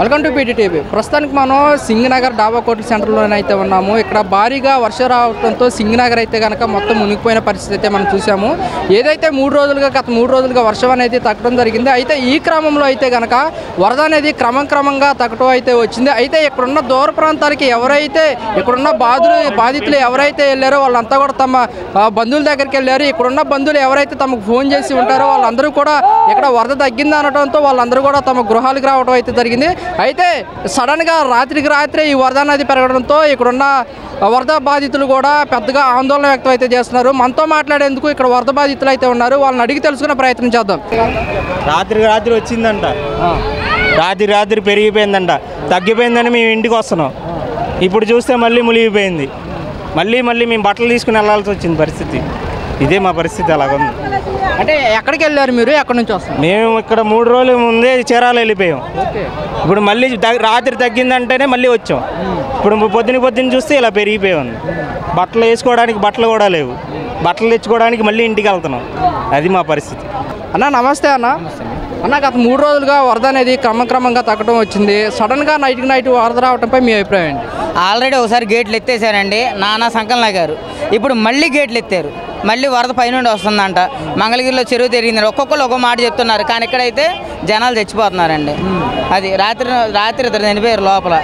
Welcome to పీటీటీవీ. ప్రస్తుతానికి మనం సింగనగర్ డాబా కోటి సెంటర్లోనైతే ఉన్నాము. ఇక్కడ భారీగా వర్షం రావడంతో సింగనగర్ అయితే కనుక మొత్తం మునిగిపోయిన పరిస్థితి అయితే మనం చూసాము. ఏదైతే గత మూడు రోజులుగా వర్షం అనేది తగ్గడం జరిగింది. అయితే ఈ క్రమంలో అయితే కనుక వరద అనేది క్రమంగా తగ్గడం అయితే వచ్చింది. అయితే ఇక్కడున్న దూర ప్రాంతాలకి ఎవరైతే ఇక్కడున్న బాధితులు ఎవరైతే వెళ్ళారో వాళ్ళంతా కూడా తమ బంధువుల దగ్గరికి వెళ్ళారు. ఇక్కడున్న బంధువులు ఎవరైతే తమకు ఫోన్ చేసి ఉంటారో వాళ్ళందరూ కూడా ఇక్కడ వరద తగ్గింది అనడంతో వాళ్ళందరూ కూడా తమ గృహాలకు రావడం అయితే జరిగింది. అయితే సడన్గా రాత్రి ఈ వరద నది పెరగడంతో ఇక్కడున్న వరద బాధితులు కూడా పెద్దగా ఆందోళన వ్యక్తం అయితే చేస్తున్నారు. మనతో మాట్లాడేందుకు ఇక్కడ వరద బాధితులు అయితే ఉన్నారు. వాళ్ళని అడిగి తెలుసుకునే ప్రయత్నం చేద్దాం. రాత్రి వచ్చిందంట, రాత్రి పెరిగిపోయిందంట, తగ్గిపోయిందని మేము ఇంటికి వస్తున్నాం. ఇప్పుడు చూస్తే మళ్ళీ మునిగిపోయింది. మళ్ళీ మేము బట్టలు తీసుకుని వెళ్ళాల్సి వచ్చింది పరిస్థితి. ఇదే మా పరిస్థితి అలాగుంది. అంటే ఎక్కడికి వెళ్ళారు మీరు? ఎక్కడి నుంచి వస్తారు? మేము ఇక్కడ 3 రోజుల ముందే చీరాలు వెళ్ళిపోయాం. ఇప్పుడు మళ్ళీ రాత్రి తగ్గిందంటేనే మళ్ళీ వచ్చాం. ఇప్పుడు పొద్దున చూస్తే ఇలా పెరిగిపోయాం. బట్టలు వేసుకోవడానికి బట్టలు కూడా లేవు. బట్టలు తెచ్చుకోవడానికి మళ్ళీ ఇంటికి వెళ్తున్నాం. అది మా పరిస్థితి. అన్న నమస్తే అన్న. గత 3 రోజులుగా వరద అనేది క్రమంగా తగ్గడం వచ్చింది. సడన్గా నైట్ వరద రావడంపై మీ అభిప్రాయం ఏంటి? ఆల్రెడీ ఒకసారి గేట్లు ఎత్తేసారండి నానా సంకలన గారు. ఇప్పుడు మళ్ళీ గేట్లు ఎత్తారు. మళ్ళీ వరద పైనుండి వస్తుందంట. మంగళగిరిలో చెరువు తిరిగింది. ఒక్కొక్కరు ఒక మాట చెప్తున్నారు, కానీ ఇక్కడైతే జనాలు చచ్చిపోతున్నారండి. అది రాత్రి ఇద్దరు చనిపోయారు లోపల.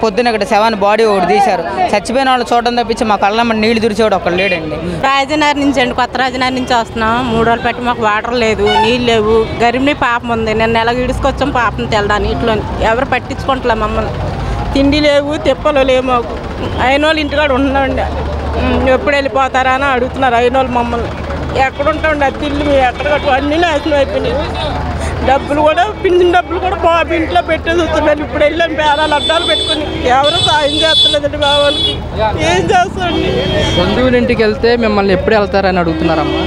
పొద్దున్న ఇక్కడ శవాన్ని బాడీ ఒకటి తీశారు. చచ్చిపోయిన వాళ్ళు చూడడం తప్పించి మా కళ్ళ నీళ్లు తుడిచేవాడు ఒకళ్ళు లేడండి. రాజనగర్ నుంచి అండి, కొత్త రాజనగర్ నుంచి వస్తున్నాం. 3 రోజులు పెట్టి మాకు వాటర్ లేదు, నీళ్ళు లేవు. గరిమిని పాపం ఉంది. నేను నెల ఇడుచుకొచ్చాం పాపం తెలడానికి. ఇంట్లో ఎవరు పట్టించుకుంటలే మమ్మల్ని. తిండి లేవు, తిప్పలు లేవు మాకు. అయిన వాళ్ళు ఇంటికాడ ఉండండి, ఎప్పుడు వెళ్ళిపోతారా అని అడుగుతున్నారు అయిన వాళ్ళు మమ్మల్ని. ఎక్కడ ఉంటాండి అది తిల్లు మేము ఎక్కడ కట్టు అన్నీ నాశనం అయిపోయినాయి. డబ్బులు కూడా పింఛన్ డబ్బులు కూడా బాబు ఇంట్లో పెట్టేసి వస్తున్నారు. ఇప్పుడు వెళ్ళాను పేరాలు అడ్డాలు పెట్టుకుని. ఎవరు సాయం చేస్తలేదండి మా వాళ్ళకి. ఏం చేస్తాండి? బంధువుల ఇంటికి వెళ్తే మిమ్మల్ని ఎప్పుడు వెళ్తారని అడుగుతున్నారమ్మా.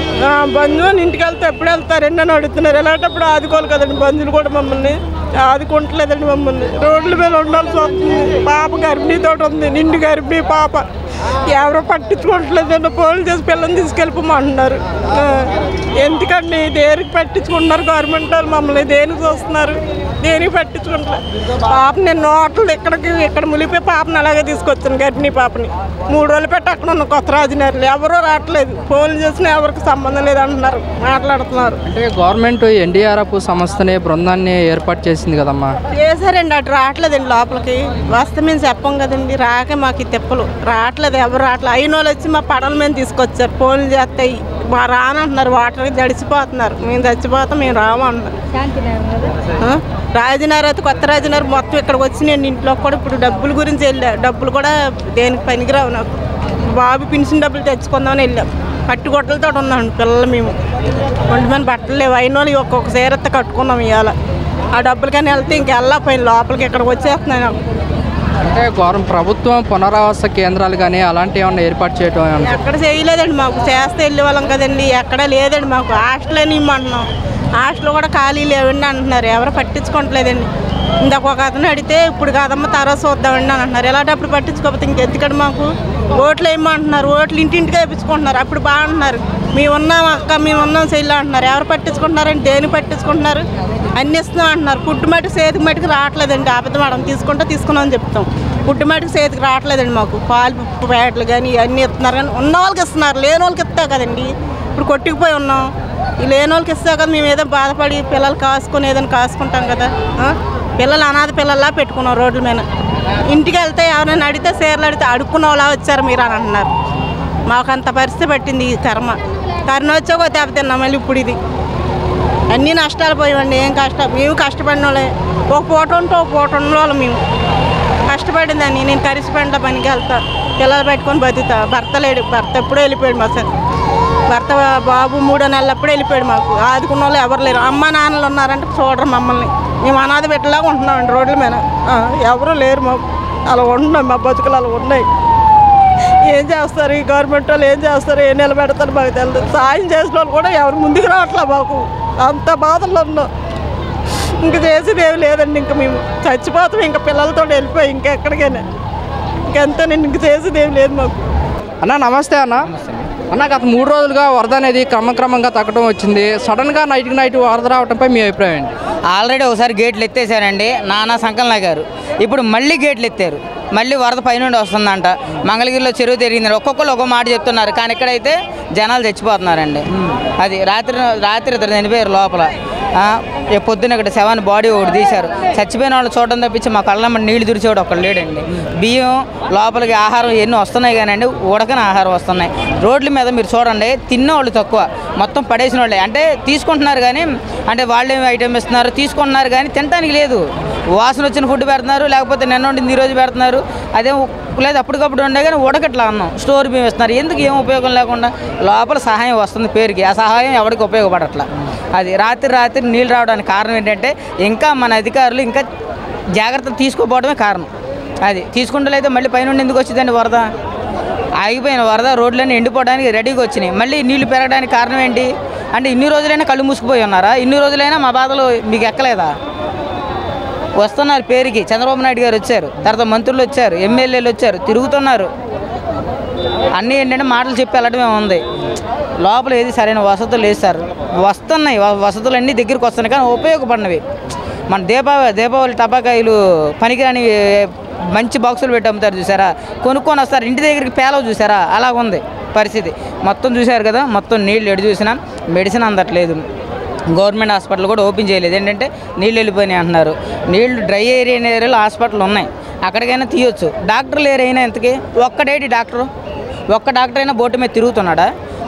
బంధువులు ఇంటికి వెళ్తే ఎప్పుడు వెళ్తారండి అని అడుగుతున్నారు. ఎలాంటప్పుడు ఆదుకోవాలి కదండి. బంధువులు కూడా మమ్మల్ని ఆదుకుంటలేదండి. మమ్మల్ని రోడ్ల మీద ఉండాల్సి వస్తుంది. పాప గర్భిణీతో ఉంది, నిండు గర్భిణీ పాప. ఎవరో పట్టించుకోవట్లేదండి. పోలు చేసి పిల్లల్ని తీసుకెళ్ళిపోమంటున్నారు. ఎందుకండి దేనికి పట్టించుకుంటున్నారు గవర్నమెంట్ వాళ్ళు? మమ్మల్ని దేనికి చూస్తున్నారు? దేనికి పట్టించుకుంటారు? పాప నేను నోట్లు ఇక్కడ ములిపోయి పాపని అలాగే తీసుకొచ్చాను, గర్భిణీ పాపని. 3 రోజులు పెట్టి అక్కడ ఉన్న కొత్త రాజనగర్లు ఎవరో రావట్లేదు. పోలు చేసినా ఎవరికి సంబంధం లేదంటున్నారు, మాట్లాడుతున్నారు. అంటే గవర్నమెంట్ ఎన్డీఆర్ఎఫ్ సంస్థని బృందాన్ని ఏర్పాటు చేసింది కదమ్మా. చేశారండి, అటు రావట్లేదండి లోపలికి. వస్తే మేము చెప్పం కదండి. రాక మాకు ఈ తిప్పలు రావట్లేదు, ఎవరు రావట్లేదు. అయిన వాళ్ళు వచ్చి మా పడల మీద తీసుకొచ్చారు. ఫోన్లు చేస్తాయి రానంటున్నారు. వాటర్కి జడిచిపోతున్నారు. మేము చచ్చిపోతాం, మేము రామంటున్నారు. రాజనగర్ అయితే కొత్త రాజనగర్ మొత్తం ఇక్కడికి వచ్చి నేను ఇంట్లో కూడా ఇప్పుడు డబ్బుల గురించి వెళ్ళా. డబ్బులు కూడా దేనికి పనికిరావు నాకు. బాబు పెన్షన్ డబ్బులు తెచ్చుకుందామని వెళ్ళాం. పట్టుగొట్టలతో ఉన్నాం పిల్లలు. మేము ఒంటి మీద బట్టలు లేవు. అయిన వాళ్ళు ఒక్కొక్క చీరత్త కట్టుకున్నాం ఇవాళ. ఆ డబ్బులకని వెళ్తే ఇంకెళ్ళకపోయిన లోపలికి ఇక్కడికి వచ్చేస్తున్నాయి నాకు. అంటే ప్రభుత్వం పునరావాస కేంద్రాలు కానీ అలాంటివి ఏమన్నా ఏర్పాటు చేయడం? ఎక్కడ చేయలేదండి. మాకు చేస్తే వెళ్ళే వాళ్ళం కదండి. ఎక్కడ లేదండి మాకు. హాస్టల్ అని ఇమ్మంటున్నాం. హాస్టల్ కూడా ఖాళీ లేవండి అంటున్నారు. ఎవరు పట్టించుకోవట్లేదండి. ఇందాక ఒక అతను అడిగితే ఇప్పుడు కాదమ్మ తర్వాత చూద్దామండి అని అంటున్నారు. ఎలాంటప్పుడు పట్టించుకోకపోతే ఇంకెందుకండి మాకు? ఓట్లు వేయమంటున్నారు. ఓట్లు ఇంటింటికి వేయించుకుంటున్నారు. అప్పుడు బాగుంటున్నారు. మేము ఉన్నాం అక్క, మేము ఉన్నాం చెల్లి అంటున్నారు. ఎవరు పట్టించుకుంటున్నారండి? దేని పట్టించుకుంటున్నారు? అన్ని ఇస్తున్నాం అంటున్నారు. పుట్టు మటుకు చేతికి మటుకు రావట్లేదండి. అబద్ధం మేడం తీసుకున్నామని చెప్తాం. పుట్టు మటుకు చేతికి రావట్లేదండి మాకు. పాలు ప్యాకెట్లు కానీ ఇవన్నీ ఇస్తున్నారు. కానీ ఉన్న వాళ్ళకి ఇస్తున్నారు, లేని వాళ్ళకి ఇస్తా కదండి. ఇప్పుడు కొట్టుకుపోయి ఉన్నాం. ఈ లేని వాళ్ళకి ఇస్తా కదా మేము ఏదో బాధపడి పిల్లలు కాసుకొని ఏదైనా కాసుకుంటాం కదా. పిల్లలు అనాథ పిల్లల్లా పెట్టుకున్నాం రోడ్ల మీద. ఇంటికి వెళ్తే ఎవరైనా అడిగితే చీరలు అడిగితే అడుక్కున్న వాళ్ళ వచ్చారు మీరు అని అంటున్నారు. మాకు అంత పరిస్థితి పట్టింది ఈ కర్మ వచ్చాక దెబ్బతిన్నాం. మళ్ళీ ఇప్పుడు ఇది అన్నీ నష్టాలు పోయామండి. ఏం కష్టం? మేము కష్టపడిన వాళ్ళే. ఒక పూట ఉంటే ఒక పూట ఉన్న వాళ్ళు మేము కష్టపడిందని. నేను కరిసిపండ్ల పనికి వెళ్తా, పిల్లలు పెట్టుకొని బతుకుతా. భర్త లేడు. భర్త ఎప్పుడూ వెళ్ళిపోయాడు. మా సార్ భర్త బాబు 3 నెలలప్పుడు వెళ్ళిపోయాడు. మాకు ఆదుకున్న వాళ్ళు ఎవరు లేరు. అమ్మ నాన్నలు ఉన్నారంటే చూడరు మమ్మల్ని. మేము అనాథ పెట్టలాగా ఉంటున్నామండి రోడ్ల మీద. ఎవరు లేరు మాకు. అలా ఉంటున్నాం. మా బతుకులు అలా ఉన్నాయి. ఏం చేస్తారు ఈ గవర్నమెంట్ వాళ్ళు? ఏం చేస్తారు? ఏ నిలబెడతారు మాకు తెలియదు. సాయం చేసిన వాళ్ళు కూడా ఎవరు ముందుకు రావట్లే. మాకు అంత బాధల్లో ఉన్నాం. ఇంక చేసేది ఏమి లేదండి. ఇంక మేము చచ్చిపోతాం. ఇంకా పిల్లలతో వెళ్ళిపోయి ఇంకెక్కడికైనా ఇంకెంత. నేను ఇంక చేసేది ఏమి లేదు మాకు. అన్న నమస్తే అన్న. అన్న గత 3 రోజులుగా వరద అనేది క్రమక్రమంగా తగ్గడం వచ్చింది. సడన్గా నైట్కి నైట్ వరద రావడంపై మీ అభిప్రాయం ఏంటి? ఆల్రెడీ ఒకసారి గేట్లు ఎత్తేసారండి నానా సంకలన గారు. ఇప్పుడు మళ్ళీ గేట్లు ఎత్తారు. మళ్ళీ వరద పైనుండి వస్తుందంట. మంగళగిరిలో చెరువు తిరిగింది. ఒక్కొక్కరు ఒక మాట చెప్తున్నారు, కానీ ఇక్కడైతే జనాలు చచ్చిపోతున్నారండి. అది రాత్రి ఇద్దరు చనిపోయారు లోపల. పొద్దున్న ఇక్కడ శవాన్ని బాడీ ఒకటి తీశారు. చచ్చిపోయిన వాళ్ళు చూడడం తప్పించి మా కళ్ళ నీళ్లు తుడిచేవాడు ఒకళ్ళు లేడండి. బియ్యం లోపలికి ఆహారం ఎన్ని వస్తున్నాయి కానండి, ఉడకని ఆహారం వస్తున్నాయి. రోడ్ల మీద మీరు చూడండి, తిన్నవాళ్ళు తక్కువ, మొత్తం పడేసిన వాళ్ళే. అంటే తీసుకుంటున్నారు కానీ, అంటే వాళ్ళే ఐటమ్ ఇస్తున్నారు, తీసుకుంటున్నారు కానీ తినడానికి లేదు. వాసన వచ్చిన ఫుడ్ పెడుతున్నారు, లేకపోతే నిన్న వండింది ఈరోజు పెడుతున్నారు. అదే లేదు అప్పటికప్పుడు ఉండే కానీ ఉడకట్లా అన్నం స్టోర్ బియ్యం ఇస్తున్నారు. ఎందుకు ఏం ఉపయోగం లేకుండా లోపల సహాయం వస్తుంది పేరుకి, ఆ సహాయం ఎవరికి ఉపయోగపడట్లా. అది రాత్రి నీళ్ళు రావడానికి కారణం ఏంటంటే ఇంకా మన అధికారులు ఇంకా జాగ్రత్తలు తీసుకోపోవడమే కారణం. అది తీసుకుంటూ మళ్ళీ పైన ఎందుకు వచ్చిందండి వరద? ఆగిపోయిన వరద రోడ్లన్నీ ఎండిపోవడానికి రెడీగా వచ్చినాయి. మళ్ళీ నీళ్లు పెరగడానికి కారణం ఏంటి అంటే ఇన్ని రోజులైనా కళ్ళు మూసుకుపోయి ఉన్నారా? ఇన్ని రోజులైనా మా బాధలు మీకు ఎక్కలేదా? వస్తున్నారు పేరుకి. చంద్రబాబు నాయుడు గారు వచ్చారు, తర్వాత మంత్రులు వచ్చారు, ఎమ్మెల్యేలు వచ్చారు, తిరుగుతున్నారు. అన్నీ ఏంటంటే మాటలు చెప్పి వెళ్ళడమే ఉంది. లోపల ఏది సరైన వసతులు లేదు సార్. వస్తున్నాయి వసతులు అన్నీ దగ్గరికి వస్తున్నాయి కానీ ఉపయోగపడినవి. మన దీపావళి టపాకాయలు పనికిరాని మంచి బాక్సులు పెట్టి అమ్ముతారు చూసారా, కొనుక్కొని వస్తారు ఇంటి దగ్గరికి పేలవ చూసారా, అలాగ ఉంది పరిస్థితి. మొత్తం చూశారు కదా, మొత్తం నీళ్ళు ఎడు చూసినా మెడిసిన్ అందట్లేదు. గవర్నమెంట్ హాస్పిటల్ కూడా ఓపెన్ చేయలేదు. ఏంటంటే నీళ్ళు వెళ్ళిపోయినాయి అంటున్నారు. నీళ్లు డ్రై ఏరియాలో హాస్పిటల్ ఉన్నాయి, అక్కడికైనా తీయొచ్చు. డాక్టర్లు ఏరైనా ఇంతకీ ఒక్క డాక్టర్ అయినా బోటు మీద తిరుగుతున్నాడా?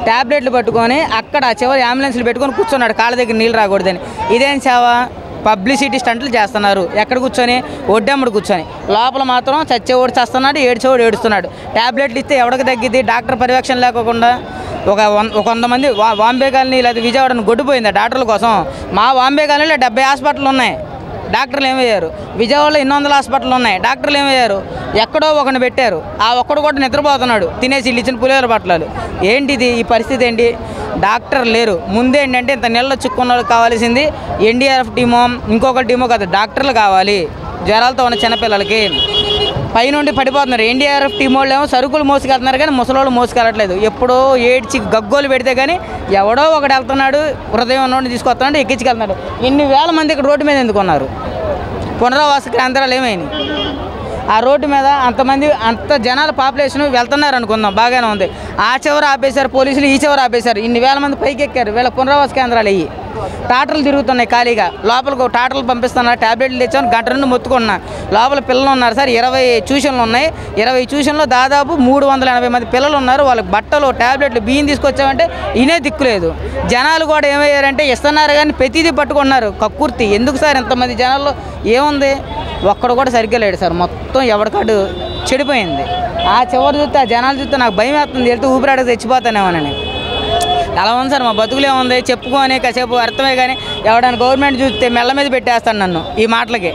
ట్యాబ్లెట్లు పట్టుకొని అక్కడ చివరి అంబులెన్స్లు పెట్టుకొని కూర్చున్నాడు, కాళ్ళ దగ్గర నీళ్ళు రాకూడదని. ఇదేం సేవ? పబ్లిసిటీ స్టంట్లు చేస్తున్నారు. ఎక్కడ కూర్చొని? ఒడ్డెమ్మడు కూర్చొని. లోపల మాత్రం చచ్చేవాడు చస్తున్నాడు, ఏడ్చేవాడు ఏడుస్తున్నాడు. ట్యాబ్లెట్లు ఇస్తే ఎవరికి తగ్గిద్ది? డాక్టర్ పర్యవేక్షణ లేకోకుండా ఒక 100 మంది వాంబే కాలనీ లేదా విజయవాడను గొడ్డుపోయిందా డాక్టర్ల కోసం? మా వాంబే కాలనీలో 70 హాస్పిటల్ ఉన్నాయి, డాక్టర్లు ఏమయ్యారు? విజయవాడలో 200 హాస్పిటల్ ఉన్నాయి, డాక్టర్లు ఏమయ్యారు? ఎక్కడో ఒకరిని పెట్టారు, ఆ ఒక్కడు కూడా నిద్రపోతున్నాడు తినేసి వీళ్ళు ఇచ్చిన పులిహోర బట్టలు. ఏంటిది ఈ పరిస్థితి? ఏంటి? డాక్టర్ లేరు. ముందేంటంటే ఇంత నెలలో చిక్కున్న వాళ్ళకి కావాల్సింది ఎన్డీఆర్ఎఫ్ టీమో ఇంకొక టీమో కాదు, డాక్టర్లు కావాలి. జ్వరాలతో ఉన్న చిన్నపిల్లలకి పైనుండి పడిపోతున్నారు. ఎన్డీఆర్ఎఫ్ టీం వాళ్ళు ఏమో సరుకులు మోసుకెళ్తున్నారు కానీ ముసలోళ్ళు మోసుకెళ్ళట్లేదు. ఎప్పుడో ఏడ్చి గగ్గోలు పెడితే కానీ ఎవడో ఒకటి వెళ్తున్నాడు, హృదయం ఉన్నోడిని తీసుకొస్తున్నాడు, ఎక్కించుకెళ్తున్నాడు. ఇన్ని వేల మంది ఇక్కడ రోడ్డు మీద ఎందుకు ఉన్నారు? పునరావాస కేంద్రాలు ఏమైనాయి? ఆ రోడ్డు మీద అంత జనాల పాపులేషన్ వెళ్తున్నారు అనుకుందాం, బాగానే ఉంది. ఆ చివర ఆపేశారు పోలీసులు, ఈ చివర ఆపేశారు. ఇన్ని వేల మంది పైకి ఎక్కారు. వీళ్ళ పునరావాస కేంద్రాలు అయ్యి టాటర్లు తిరుగుతున్నాయి ఖాళీగా. లోపలికి టాటర్లు పంపిస్తున్నారు, ట్యాబ్లెట్లు తెచ్చాను, గంట నుండి మొత్తుకున్నా. లోపల పిల్లలు ఉన్నారు సార్, 20 ట్యూషన్లు ఉన్నాయి. 20 ట్యూషన్లో దాదాపు 380 మంది పిల్లలు ఉన్నారు. వాళ్ళకి బట్టలు, ట్యాబ్లెట్లు, బియ్యం తీసుకొచ్చామంటే ఇనే దిక్కులేదు. జనాలు కూడా ఏమయ్యారంటే ఇస్తున్నారు కానీ ప్రతిదీ పట్టుకున్నారు. కక్కుర్తి. ఎందుకు సార్ ఇంతమంది జనాల్లో ఏముంది? ఒక్కడు కూడా సరిగ్గా లేడు సార్. మొత్తం ఎవరికాడు చెడిపోయింది. ఆ చివరి చూస్తే, ఆ జనాలు చూస్తే నాకు భయం వేస్తుంది. వెళ్తే ఊపిరాడకు తెచ్చిపోతానేమోనని. అలా ఉంది సార్. మా బతుకులే ఉంది చెప్పుకొని కాసేపు అర్థమే కానీ ఎవడైనా గవర్నమెంట్ చూస్తే మెల్ల మీద పెట్టేస్తాను నన్ను ఈ మాటలకి.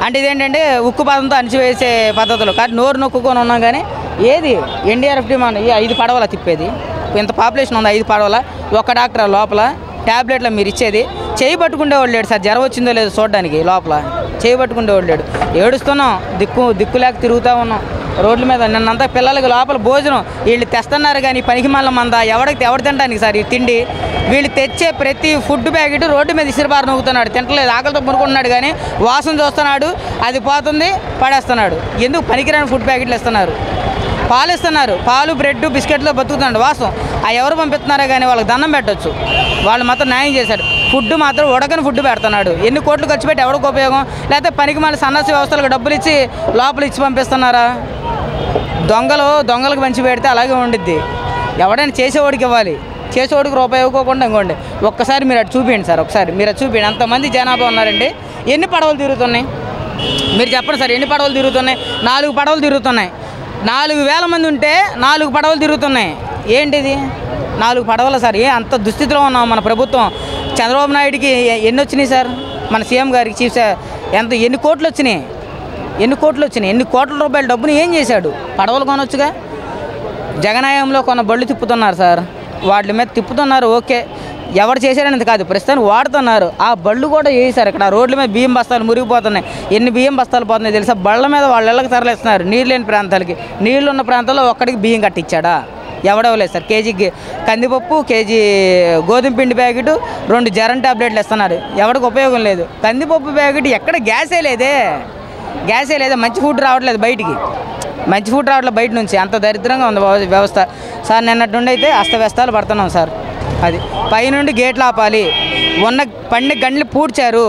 అంటే ఇదేంటంటే ఉక్కు పదంతో అణిచివేసే పద్ధతులు కానీ నోరు నొక్కుకొని ఉన్నాం. కానీ ఏది ఎన్డీఆర్ఎఫ్ టీం ఈ 5 పడవల తిప్పేది? ఇంత పాపులేషన్ ఉంది, 5 పడవల, ఒక్క డాక్టర్ లోపల ట్యాబ్లెట్లు మీరు ఇచ్చేది. చేయి పట్టుకుండేవాళ్ళు లేడు సార్, జ్వరం వచ్చిందో లేదో చూడడానికి. లోపల చేయి పట్టుకుండేవాళ్ళు లేడు. ఏడుస్తున్నాం, దిక్కు లేక తిరుగుతూ ఉన్నాం రోడ్ల మీద. నిన్నంతా పిల్లలకి లోపల భోజనం వీళ్ళు తెస్తున్నారు కానీ పనికి మళ్ళీ మందా ఎవరు తినడానికి సార్ ఈ తిండి? వీళ్ళు తెచ్చే ప్రతి ఫుడ్ ప్యాకెట్ రోడ్డు మీద ఇసిరిబారు నవ్వుతున్నాడు, తింటలేదు, ఆకలితో మునుకుంటున్నాడు. కానీ వాసన చూస్తున్నాడు, అది పోతుంది, పడేస్తున్నాడు. ఎందుకు? పనికిరాని ఫుడ్ ప్యాకెట్లు ఇస్తున్నారు. పాలు ఇస్తున్నారు, పాలు బ్రెడ్ బిస్కెట్లో బతుకుతున్నాడు వాసం. ఆ ఎవరు పంపిస్తున్నారో కానీ వాళ్ళకి దండం పెట్టవచ్చు. వాళ్ళు మాత్రం న్యాయం చేశారు. ఫుడ్ మాత్రం ఉడకని ఫుడ్ పెడుతున్నాడు. ఎన్ని కోట్లు ఖర్చు పెట్టి ఎవరికి ఉపయోగం? లేకపోతే పనికి మళ్ళీ సన్నాసి వ్యవస్థలకు డబ్బులు ఇచ్చి లోపల ఇచ్చి పంపిస్తున్నారా? దొంగలకు మంచి పెడితే అలాగే ఉండిద్ది. ఎవడైనా చేసేవాడికి ఇవ్వాలి, చేసేవాడికి రూపాయి ఇవ్వకోకుండా ఇంకోండి. ఒక్కసారి మీరు అటు చూపించండి సార్, ఒకసారి మీరు అటు చూపించండి. అంతమంది జనాభా ఉన్నారండి. ఎన్ని పడవలు తిరుగుతున్నాయి మీరు చెప్పండి సార్? ఎన్ని పడవలు తిరుగుతున్నాయి? 4 పడవలు తిరుగుతున్నాయి. 4000 మంది ఉంటే 4 పడవలు తిరుగుతున్నాయి. ఏంటిది 4 పడవలు సార్? అంత దుస్థితిలో ఉన్నాం మన ప్రభుత్వం. చంద్రబాబు నాయుడికి ఎన్ని వచ్చినాయి సార్? మన సీఎం గారికి చీఫ్ ఎన్ని కోట్లు వచ్చినాయి? ఎన్ని కోట్ల రూపాయల డబ్బుని ఏం చేశాడు? పడవలు కొనొచ్చుగా. జగనాయంలో కొన్న బళ్ళు తిప్పుతున్నారు సార్, వాటి మీద తిప్పుతున్నారు. ఓకే, ఎవరు చేశారనేది కాదు, ప్రస్తుతానికి వాడుతున్నారు. ఆ బళ్ళు కూడా వేసారు. ఇక్కడ రోడ్ల మీద బియ్యం బస్తాలు మురిగిపోతున్నాయి. ఎన్ని బియ్యం బస్తాలు పోతున్నాయి తెలుసా? బళ్ళ మీద వాళ్ళ ఇళ్ళకి తరలిస్తున్నారు నీళ్ళు లేని ప్రాంతాలకి. నీళ్ళు ఉన్న ప్రాంతాల్లో ఒక్కడికి బియ్యం కట్టించాడా? ఎవడవలేదు సార్. కేజీ కందిపప్పు, కేజీ గోధుమ పిండి ప్యాకెట్, 2 జ్వరం టాబ్లెట్లు ఇస్తున్నారు. ఎవరికి ఉపయోగం లేదు. కందిపప్పు ప్యాకెట్ ఎక్కడ గ్యాసే లేదే, మంచి ఫుడ్ రావట్లేదు బయటికి, బయట నుంచి. అంత దరిద్రంగా ఉంది వ్యవస్థ సార్. నిన్నటి నుండి అయితే అస్తవ్యస్తాలు పడుతున్నాం సార్. అది పైనుండి గేట్లు ఆపాలి, ఉన్న పండి గంటలు పూడ్చారు,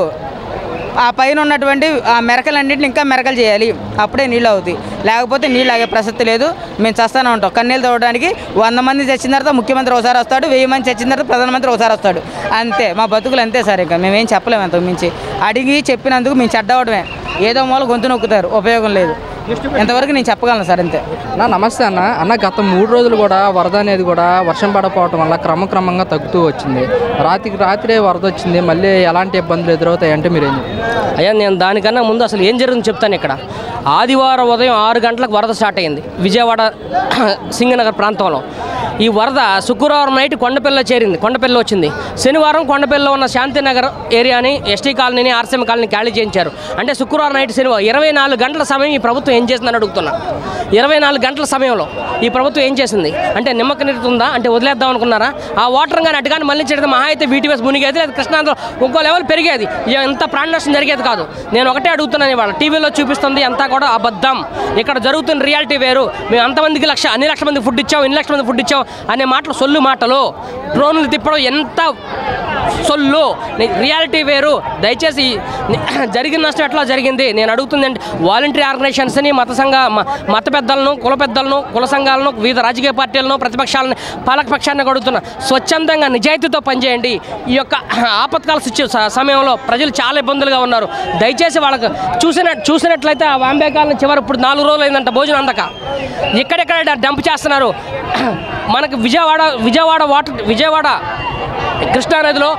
ఆ పైన ఉన్నటువంటి ఆ మెరకలన్నింటిని ఇంకా మెరకలు చేయాలి, అప్పుడే నీళ్ళు అవుతాయి. లేకపోతే నీళ్ళు ఆగే ప్రసక్తి లేదు. మేము చస్తూనే ఉంటాం. కన్నీళ్ళు తోడడానికి 100 మంది చచ్చిన తర్వాత ముఖ్యమంత్రి ఒకసారి వస్తాడు, 1000 మంది చచ్చిన తర్వాత ప్రధానమంత్రి ఒకసారి వస్తాడు. అంతే మా బతుకులు అంతే సార్. ఇంకా మేమేం చెప్పలేము. అంతకు మించి అడిగి చెప్పినందుకు మేము చెడ్డవడమే. ఏదో మూల గొంతు నొక్కుతారు, ఉపయోగం లేదు. ఇంతవరకు నేను చెప్పగలను సార్. అంతే. నమస్తే అన్న. గత 3 రోజులు కూడా వరద అనేది కూడా వర్షం పడకపోవటం వల్ల క్రమక్రమంగా తగ్గుతూ వచ్చింది. రాత్రే వరద వచ్చింది. మళ్ళీ ఎలాంటి ఇబ్బందులు ఎదురవుతాయంటే మీరేం అయ్యా? నేను దానికన్నా ముందు అసలు ఏం జరుగుతుందో చెప్తాను. ఇక్కడ ఆదివారం ఉదయం 6 గంటలకు వరద స్టార్ట్ అయింది విజయవాడ సింగనగర్ ప్రాంతంలో. ఈ వరద శుక్రవారం నైట్ కొండపల్లి వచ్చింది. శనివారం కొండపల్లిలో ఉన్న శాంతినగర్ ఏరియాని, ఎస్టీ కాలనీని, ఆర్సీఎం కాలనీ ఖాళీ చేయించారు. అంటే శుక్రవారం నైట్, శనివారం 24 గంటల సమయం ఈ ప్రభుత్వం ఏం చేసిందని అడుగుతున్నా. 24 గంటల సమయంలో ఈ ప్రభుత్వం ఏం చేసింది అంటే నిమ్మక నీరుతుందా అంటే వదిలేద్దాం అనుకున్నారా? ఆ వాటర్ కానీ అటు కానీ మళ్ళించేది మహా అయితే వీటీఎస్ మునిగేది, లేదా కృష్ణాంధ్ర ఇంకో లెవెల్ పెరిగేది. ఎంత ప్రాణ నష్టం జరిగేది కాదు. నేను ఒకటే అడుగుతున్నాను, ఇవాళ టీవీలో చూపిస్తుంది అంతా కూడా అబద్ధం. ఇక్కడ జరుగుతున్న రియాలిటీ వేరు. మేము అంతమందికి అన్ని లక్షల మంది ఫుడ్ ఇచ్చాం, ఇన్ని లక్షల మంది ఫుడ్ ఇచ్చాం అనే మాటలు సొల్లు మాటలు. డ్రోన్లు తిప్పడం ఎంత సొల్లు, రియాలిటీ వేరు. దయచేసి జరిగిన నష్టం ఎట్లా జరిగింది నేను అడుగుతుంది. అంటే వాలంటరీ ఆర్గనైజేషన్స్ని, మత పెద్దలను, కుల పెద్దలను, కుల సంఘాలను, వివిధ రాజకీయ పార్టీలను, ప్రతిపక్షాలను, పాలకపక్షాన్ని అడుగుతున్నా, స్వచ్ఛందంగా నిజాయితీతో పనిచేయండి. ఈ యొక్క ఆపత్కాల సమయంలో ప్రజలు చాలా ఇబ్బందులుగా ఉన్నారు. దయచేసి వాళ్ళకు చూసినట్లయితే ఆ వాంబే కాలనీ చివరి ఇప్పుడు 4 రోజులు అయిందంట భోజనం అందక. ఎక్కడెక్కడ డంప్ చేస్తున్నారు. మనకు విజయవాడ కృష్ణానదిలో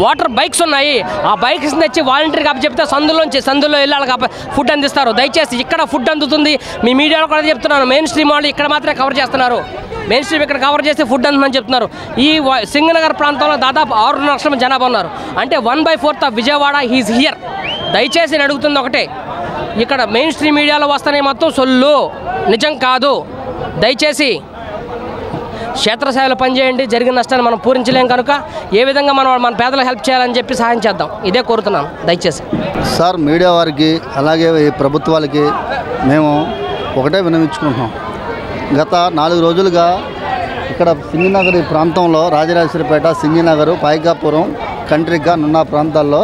వాటర్ బైక్స్ ఉన్నాయి. ఆ బైక్స్ తెచ్చి వాలంటీర్కి అప్పచెప్తే సందుల్లో వెళ్ళి వాళ్ళకి ఫుడ్ అందిస్తారు. దయచేసి ఇక్కడ ఫుడ్ అందుతుంది. మీ మీడియాలో కూడా చెప్తున్నాను, మెయిన్ స్ట్రీమ్ వాళ్ళు ఇక్కడ మాత్రమే కవర్ చేస్తున్నారు. మెయిన్ స్ట్రీమ్ ఇక్కడ కవర్ చేసి ఫుడ్ అందుతుందని చెప్తున్నారు. ఈ సింగనగర్ ప్రాంతంలో దాదాపు 6 లక్షల జనాభా ఉన్నారు. అంటే 1/4 ఆఫ్ విజయవాడ ఈజ్ హియర్. దయచేసి నేను అడుగుతుంది ఒకటే, ఇక్కడ మెయిన్ స్ట్రీమ్ మీడియాలో వస్తానే మొత్తం సొల్లు, నిజం కాదు. దయచేసి క్షేత్రస్థాయిలో పనిచేయండి. జరిగిన నష్టాన్ని మనం పూరించలేం కనుక ఏ విధంగా మన పేదలకు హెల్ప్ చేయాలని చెప్పి సహాయం చేద్దాం. ఇదే కోరుతున్నాను దయచేసి. సార్, మీడియా వారికి అలాగే ప్రభుత్వాలకి మేము ఒకటే విన్నవించుకుంటున్నాం. గత 4 రోజులుగా ఇక్కడ సింగినగర్ ఈ ప్రాంతంలో, రాజరాజేశ్వరిపేట, సింగినగర్, పాయికాపురం, కంట్రిక, నున్న ప్రాంతాల్లో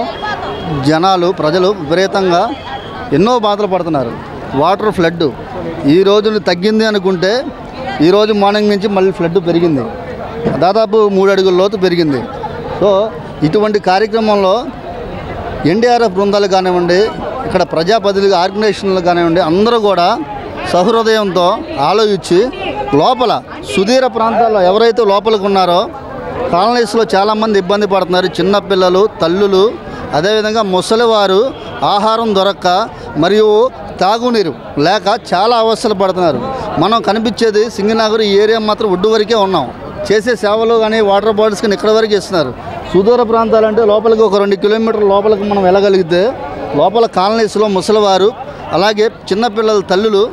ప్రజలు విపరీతంగా ఎన్నో బాధలు పడుతున్నారు. వాటర్ ఫ్లడ్ ఈ రోజులు తగ్గింది అనుకుంటే ఈరోజు మార్నింగ్ నుంచి మళ్ళీ ఫ్లడ్ పెరిగింది. దాదాపు 3 అడుగుల లోతు పెరిగింది. సో ఇటువంటి కార్యక్రమంలో ఎన్డీఆర్ఎఫ్ బృందాలు కానివ్వండి, ఇక్కడ ప్రజాప్రతినిధులు, ఆర్గనైజేషన్లు కానివ్వండి, అందరూ కూడా సహృదయంతో ఆలోచించి లోపల సుదీర ప్రాంతాల్లో ఎవరైతే లోపలికి ఉన్నారో కాలనీస్లో చాలామంది ఇబ్బంది పడుతున్నారు. చిన్నపిల్లలు, తల్లులు, అదేవిధంగా ముసలివారు ఆహారం దొరక్క మరియు తాగునీరు లేక చాలా అవస్థలు పడుతున్నారు. మనం కనిపించేది సింగనగర్ ఈ ఏరియా మాత్రం ఒడ్డు వరకే ఉన్నాం. చేసే సేవలు కానీ వాటర్ బాటిల్స్ కానీ ఇక్కడ వరకు ఇస్తున్నారు. సుదూర ప్రాంతాలంటే లోపలికి ఒక 2 కిలోమీటర్ల లోపలికి మనం వెళ్ళగలిగితే లోపల కాలనీస్లో ముసలివారు అలాగే చిన్నపిల్లల తల్లులు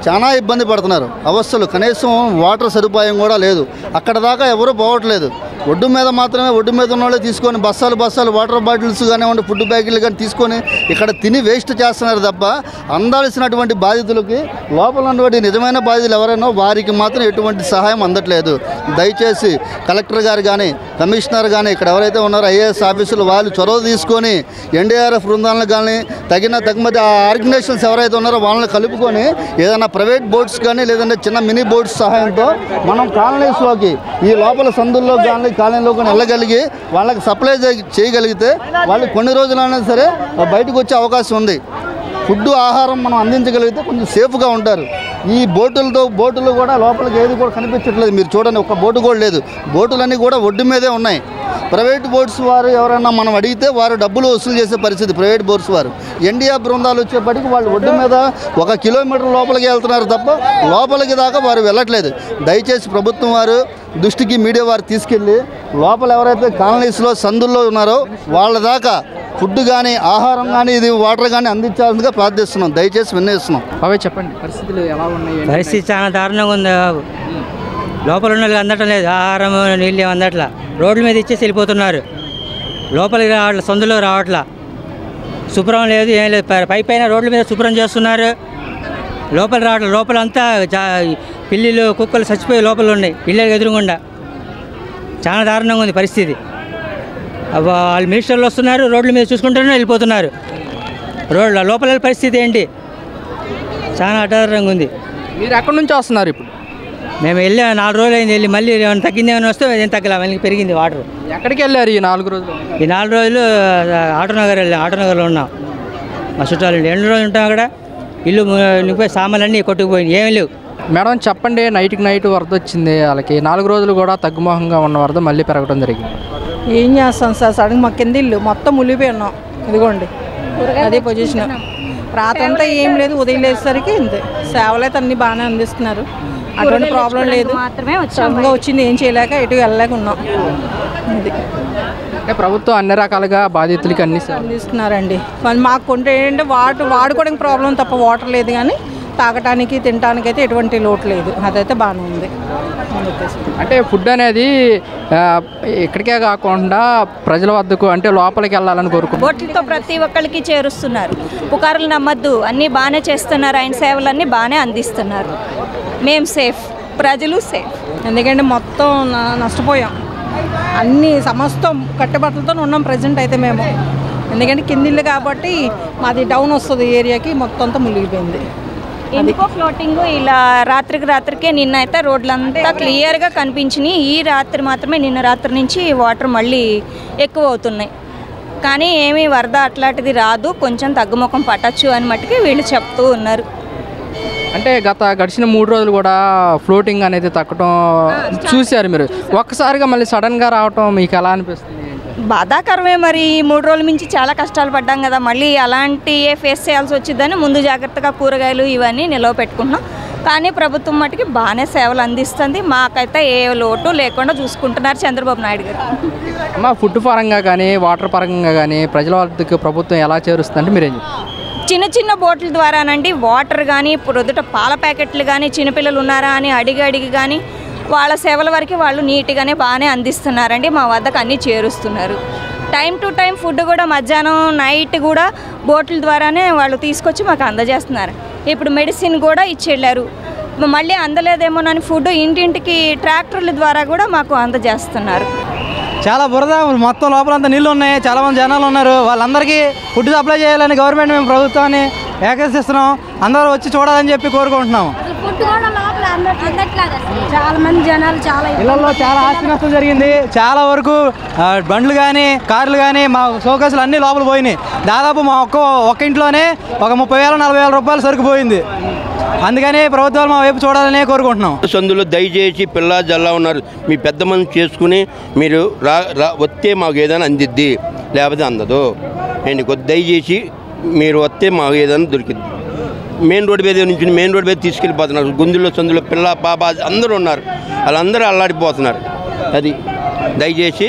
చాలా ఇబ్బంది పడుతున్నారు. అవస్థలు, కనీసం వాటర్ సదుపాయం కూడా లేదు. అక్కడ దాకా ఎవరూ పోవట్లేదు. ఒడ్డు మీద మాత్రమే, ఒడ్డు మీద ఉన్న వాళ్ళే తీసుకొని బస్తాలు వాటర్ బాటిల్స్ కానివ్వండి, ఫుడ్ ప్యాకెట్లు కానీ తీసుకొని ఇక్కడ తిని వేస్ట్ చేస్తున్నారు తప్ప అందాల్సినటువంటి బాధితులకి, లోపల ఉన్నటువంటి నిజమైన బాధితులు ఎవరైనా వారికి మాత్రం ఎటువంటి సహాయం అందట్లేదు. దయచేసి కలెక్టర్ గారు కానీ, కమిషనర్ కానీ, ఇక్కడ ఎవరైతే ఉన్నారో ఐఏఎస్ ఆఫీసులు వాళ్ళు చొరవ తీసుకొని ఎన్డీఆర్ఎఫ్ బృందాలను కానీ తగినది ఆ ఆర్గనైజేషన్స్ ఎవరైతే ఉన్నారో వాళ్ళని కలుపుకొని ఏదైనా ప్రైవేట్ బోట్స్ కానీ లేదంటే చిన్న మినీ బోట్స్ సహాయంతో మనం కాలనీస్లోకి, ఈ లోపల సందుల్లో కానీ కాలనీలో కానీ వెళ్ళగలిగి వాళ్ళకి సప్లై చేయగలిగితే వాళ్ళు కొన్ని రోజులైనా సరే బయటకు వచ్చే అవకాశం ఉంది. ఫుడ్, ఆహారం మనం అందించగలిగితే కొంచెం సేఫ్గా ఉంటారు. ఈ బోటులు కూడా లోపలికి ఏది కూడా కనిపించట్లేదు. మీరు చూడండి, ఒక్క బోటు కూడా లేదు. బోటులన్నీ కూడా ఒడ్డు మీదే ఉన్నాయి. ప్రైవేట్ బోట్స్ వారు ఎవరైనా మనం అడిగితే వారు డబ్బులు వసూలు చేసే పరిస్థితి. ప్రైవేట్ బోట్స్ వారు ఎన్డీఆర్ బృందాలు వచ్చేప్పటికి వాళ్ళు ఒడ్డు మీద 1 కిలోమీటర్ లోపలికి వెళ్తున్నారు తప్ప లోపలికి దాకా వారు వెళ్ళట్లేదు. దయచేసి ప్రభుత్వం వారు దృష్టికి మీడియా వారు తీసుకెళ్ళి లోపల ఎవరైతే కాలనీస్లో సందుల్లో ఉన్నారో వాళ్ళ దాకా ఫుడ్ కానీ, ఆహారం కానీ, ఇది వాటర్ కానీ అందించాల్సిందిగా ప్రార్థిస్తున్నాం. దయచేసి విన్నవిస్తున్నాం. అవే చెప్పండి, పరిస్థితులు ఎలా ఉన్నాయి? పరిస్థితి చాలా దారుణంగా ఉంది బాబు. లోపల ఉన్న వాళ్ళకి అందటం లేదు, ఆహారం నీళ్ళు ఏమి అందట్లా, రోడ్ల మీద ఇచ్చేసి వెళ్ళిపోతున్నారు, లోపలికి రావట్లా, సందులో రావట్లా, శుభ్రం లేదు, ఏం లేదు, పైన రోడ్ల మీద శుభ్రం చేస్తున్నారు, లోపల రావట్లేదు, లోపలంతా పిల్లిలు కుక్కలు చచ్చిపోయి లోపల ఉన్నాయి, పిల్లలకి ఎదురుగుండా చాలా దారుణంగా ఉంది పరిస్థితి. వాళ్ళు మినిస్టర్లు వస్తున్నారు, రోడ్ల మీద చూసుకుంటూనే వెళ్ళిపోతున్నారు, లోపల పరిస్థితి ఏంటి, చాలా అటారంగా ఉంది. మీరు ఎక్కడి నుంచి వస్తున్నారు ఇప్పుడు? మేము వెళ్ళి 4 రోజులు అయింది, వెళ్ళి మళ్ళీ ఏమైనా తగ్గింది ఏమైనా వస్తే ఏం తగ్గలే, మళ్ళీ పెరిగింది వాటర్. ఎక్కడికి వెళ్ళారు ఈ 4 రోజులు? ఈ 4 రోజులు ఆటోనగర్ వెళ్ళాం, ఆటోనగర్లో ఉన్నాం, మా చుట్టాలు 2 రోజులు ఉంటాం అక్కడ. ఇల్లు నిండిపోయి సామాన్లన్నీ కొట్టుకుపోయింది, ఏమీ లేవు. మేడం చెప్పండి, నైట్కి నైట్ వరద వచ్చింది, వాళ్ళకి 4 రోజులు కూడా తగ్గుముఖంగా ఉన్న వరద మళ్ళీ పెరగడం జరిగింది. ఏం చేస్తాం సార్, సడన్ మా కింద ఇల్లు మొత్తం మునిగిపోయి ఉన్నాం, ఇదిగోండి అదే పొజిషన్. రాత్రంతా ఏం లేదు, ఉదయం లేచేసరికి ఇంతే. సేవలు అయితే అన్నీ బాగానే అందిస్తున్నారు, అటువంటి ప్రాబ్లం లేదు. సడన్గా వచ్చింది, ఏం చేయలేక ఎటు వెళ్ళలేక ఉన్నాం. అది అంటే ప్రభుత్వం అన్ని రకాలుగా బాధితులకి అన్ని అందిస్తున్నారండి. మరి మాకు కొంటే ఏంటంటే వాడుకోవడానికి ప్రాబ్లం తప్ప వాటర్ లేదు, కానీ తాగటానికి తినడానికి అయితే ఎటువంటి లోటు లేదు, అదైతే బాగానే ఉంది. అంటే ఫుడ్ అనేది ఇక్కడికే కాకుండా ప్రజల వద్దకు అంటే లోపలికి వెళ్ళాలని కోరుకుంటున్నారు. బోట్లతో ప్రతి ఒక్కరికి చేరుస్తున్నారు, పుకారులు నమ్మద్దు, అన్నీ బాగానే చేస్తున్నారు, ఆయన సేవలన్నీ బాగానే అందిస్తున్నారు. మేము సేఫ్, ప్రజలు సేఫ్. ఎందుకంటే మొత్తం నష్టపోయాం, అన్ని సమస్తం కట్టుబట్టలతో ఉన్నాం ప్రజెంట్ అయితే మేము. ఎందుకంటే కిందిల్లు కాబట్టి మాది డౌన్ వస్తుంది ఏరియాకి, మొత్తం అంతా మునిగిపోయింది. ఇంకో ఫ్లోటింగ్ ఇలా రాత్రికే నిన్న అయితే రోడ్లంతా క్లియర్గా కనిపించినాయి. ఈ రాత్రి మాత్రమే, నిన్న రాత్రి నుంచి వాటర్ మళ్ళీ ఎక్కువ అవుతున్నాయి, కానీ ఏమీ వరద అట్లాంటిది రాదు, కొంచెం తగ్గుముఖం పట్టచ్చు అని మట్టుకి వీళ్ళు చెప్తూ ఉన్నారు. అంటే గడిచిన 3 రోజులు కూడా ఫ్లోటింగ్ అనేది తగ్గడం చూశారు మీరు, ఒక్కసారిగా మళ్ళీ సడన్గా రావటం మీకు ఎలా అనిపిస్తుంది? బాధాకరమే, మరి 3 రోజుల నుంచి చాలా కష్టాలు పడ్డాం కదా, మళ్ళీ అలాంటివే ఫేస్ చేయాల్సి వచ్చిందని ముందు జాగ్రత్తగా కూరగాయలు ఇవన్నీ నిలవ పెట్టుకుంటున్నాం. కానీ ప్రభుత్వం మటుకి బాగానే సేవలు అందిస్తుంది, మాకైతే ఏ లోటు లేకుండా చూసుకుంటున్నారు చంద్రబాబు నాయుడు గారు. అమ్మ, ఫుడ్ పరంగా కానీ వాటర్ పరంగా కానీ ప్రజల వద్దకు ప్రభుత్వం ఎలా చేరుస్తుందంటే మీరేం చెప్తారు? చిన్న బోట్ల ద్వారానండి వాటర్ కానీ, ప్రొద్దుట పాల ప్యాకెట్లు కానీ, చిన్నపిల్లలు ఉన్నారా అని అడిగి కానీ వాళ్ళ సేవల వరకు వాళ్ళు నీట్గానే బాగానే అందిస్తున్నారండి, మా వద్దకు అన్నీ చేరుస్తున్నారు. టైం టు టైం ఫుడ్ కూడా మధ్యాహ్నం నైట్ కూడా బోట్ల ద్వారానే వాళ్ళు తీసుకొచ్చి మాకు అందజేస్తున్నారు. ఇప్పుడు మెడిసిన్ కూడా ఇచ్చి వెళ్ళారు, మళ్ళీ అందలేదేమోనని ఫుడ్ ఇంటింటికి ట్రాక్టర్ల ద్వారా కూడా మాకు అందజేస్తున్నారు. చాలా బురద, మొత్తం లోపలంతా నీళ్ళు ఉన్నాయి, చాలామంది జనాలు ఉన్నారు, వాళ్ళందరికీ ఫుడ్ సప్లై చేయాలని గవర్నమెంట్ మేము ప్రభుత్వాన్ని ఏకీకరిస్తున్నాం, అందరూ వచ్చి చూడాలని చెప్పి కోరుకుంటున్నాము. చాలా మంది జనాలు ఇళ్లలో చాలా ఆస్తి నష్టం జరిగింది, చాలా వరకు బండ్లు కానీ కార్లు కానీ మా షోకేసులు అన్నీ లోపల పోయినాయి. దాదాపు మా ఒక్క ఇంట్లోనే ఒక 30,000-40,000 రూపాయలు సరుకు పోయింది. అందుకని ప్రభుత్వాలు మా వైపు చూడాలనే కోరుకుంటున్నాం. సందులో దయచేసి పిల్ల జల్లా ఉన్నారు, మీ పెద్ద మంది చేసుకుని మీరు వస్తే మాకు ఏదైనా అందిద్ది, లేకపోతే అందదు. నేను దయచేసి మీరు వస్తే మాకు ఏదైనా దొరికిద్ది. మెయిన్ రోడ్డు మీద నుంచి మెయిన్ రోడ్డు మీద తీసుకెళ్ళిపోతున్నారు, గుందుల్లో సందులో పిల్ల పాప అందరూ ఉన్నారు, వాళ్ళందరూ అల్లాడిపోతున్నారు. అది దయచేసి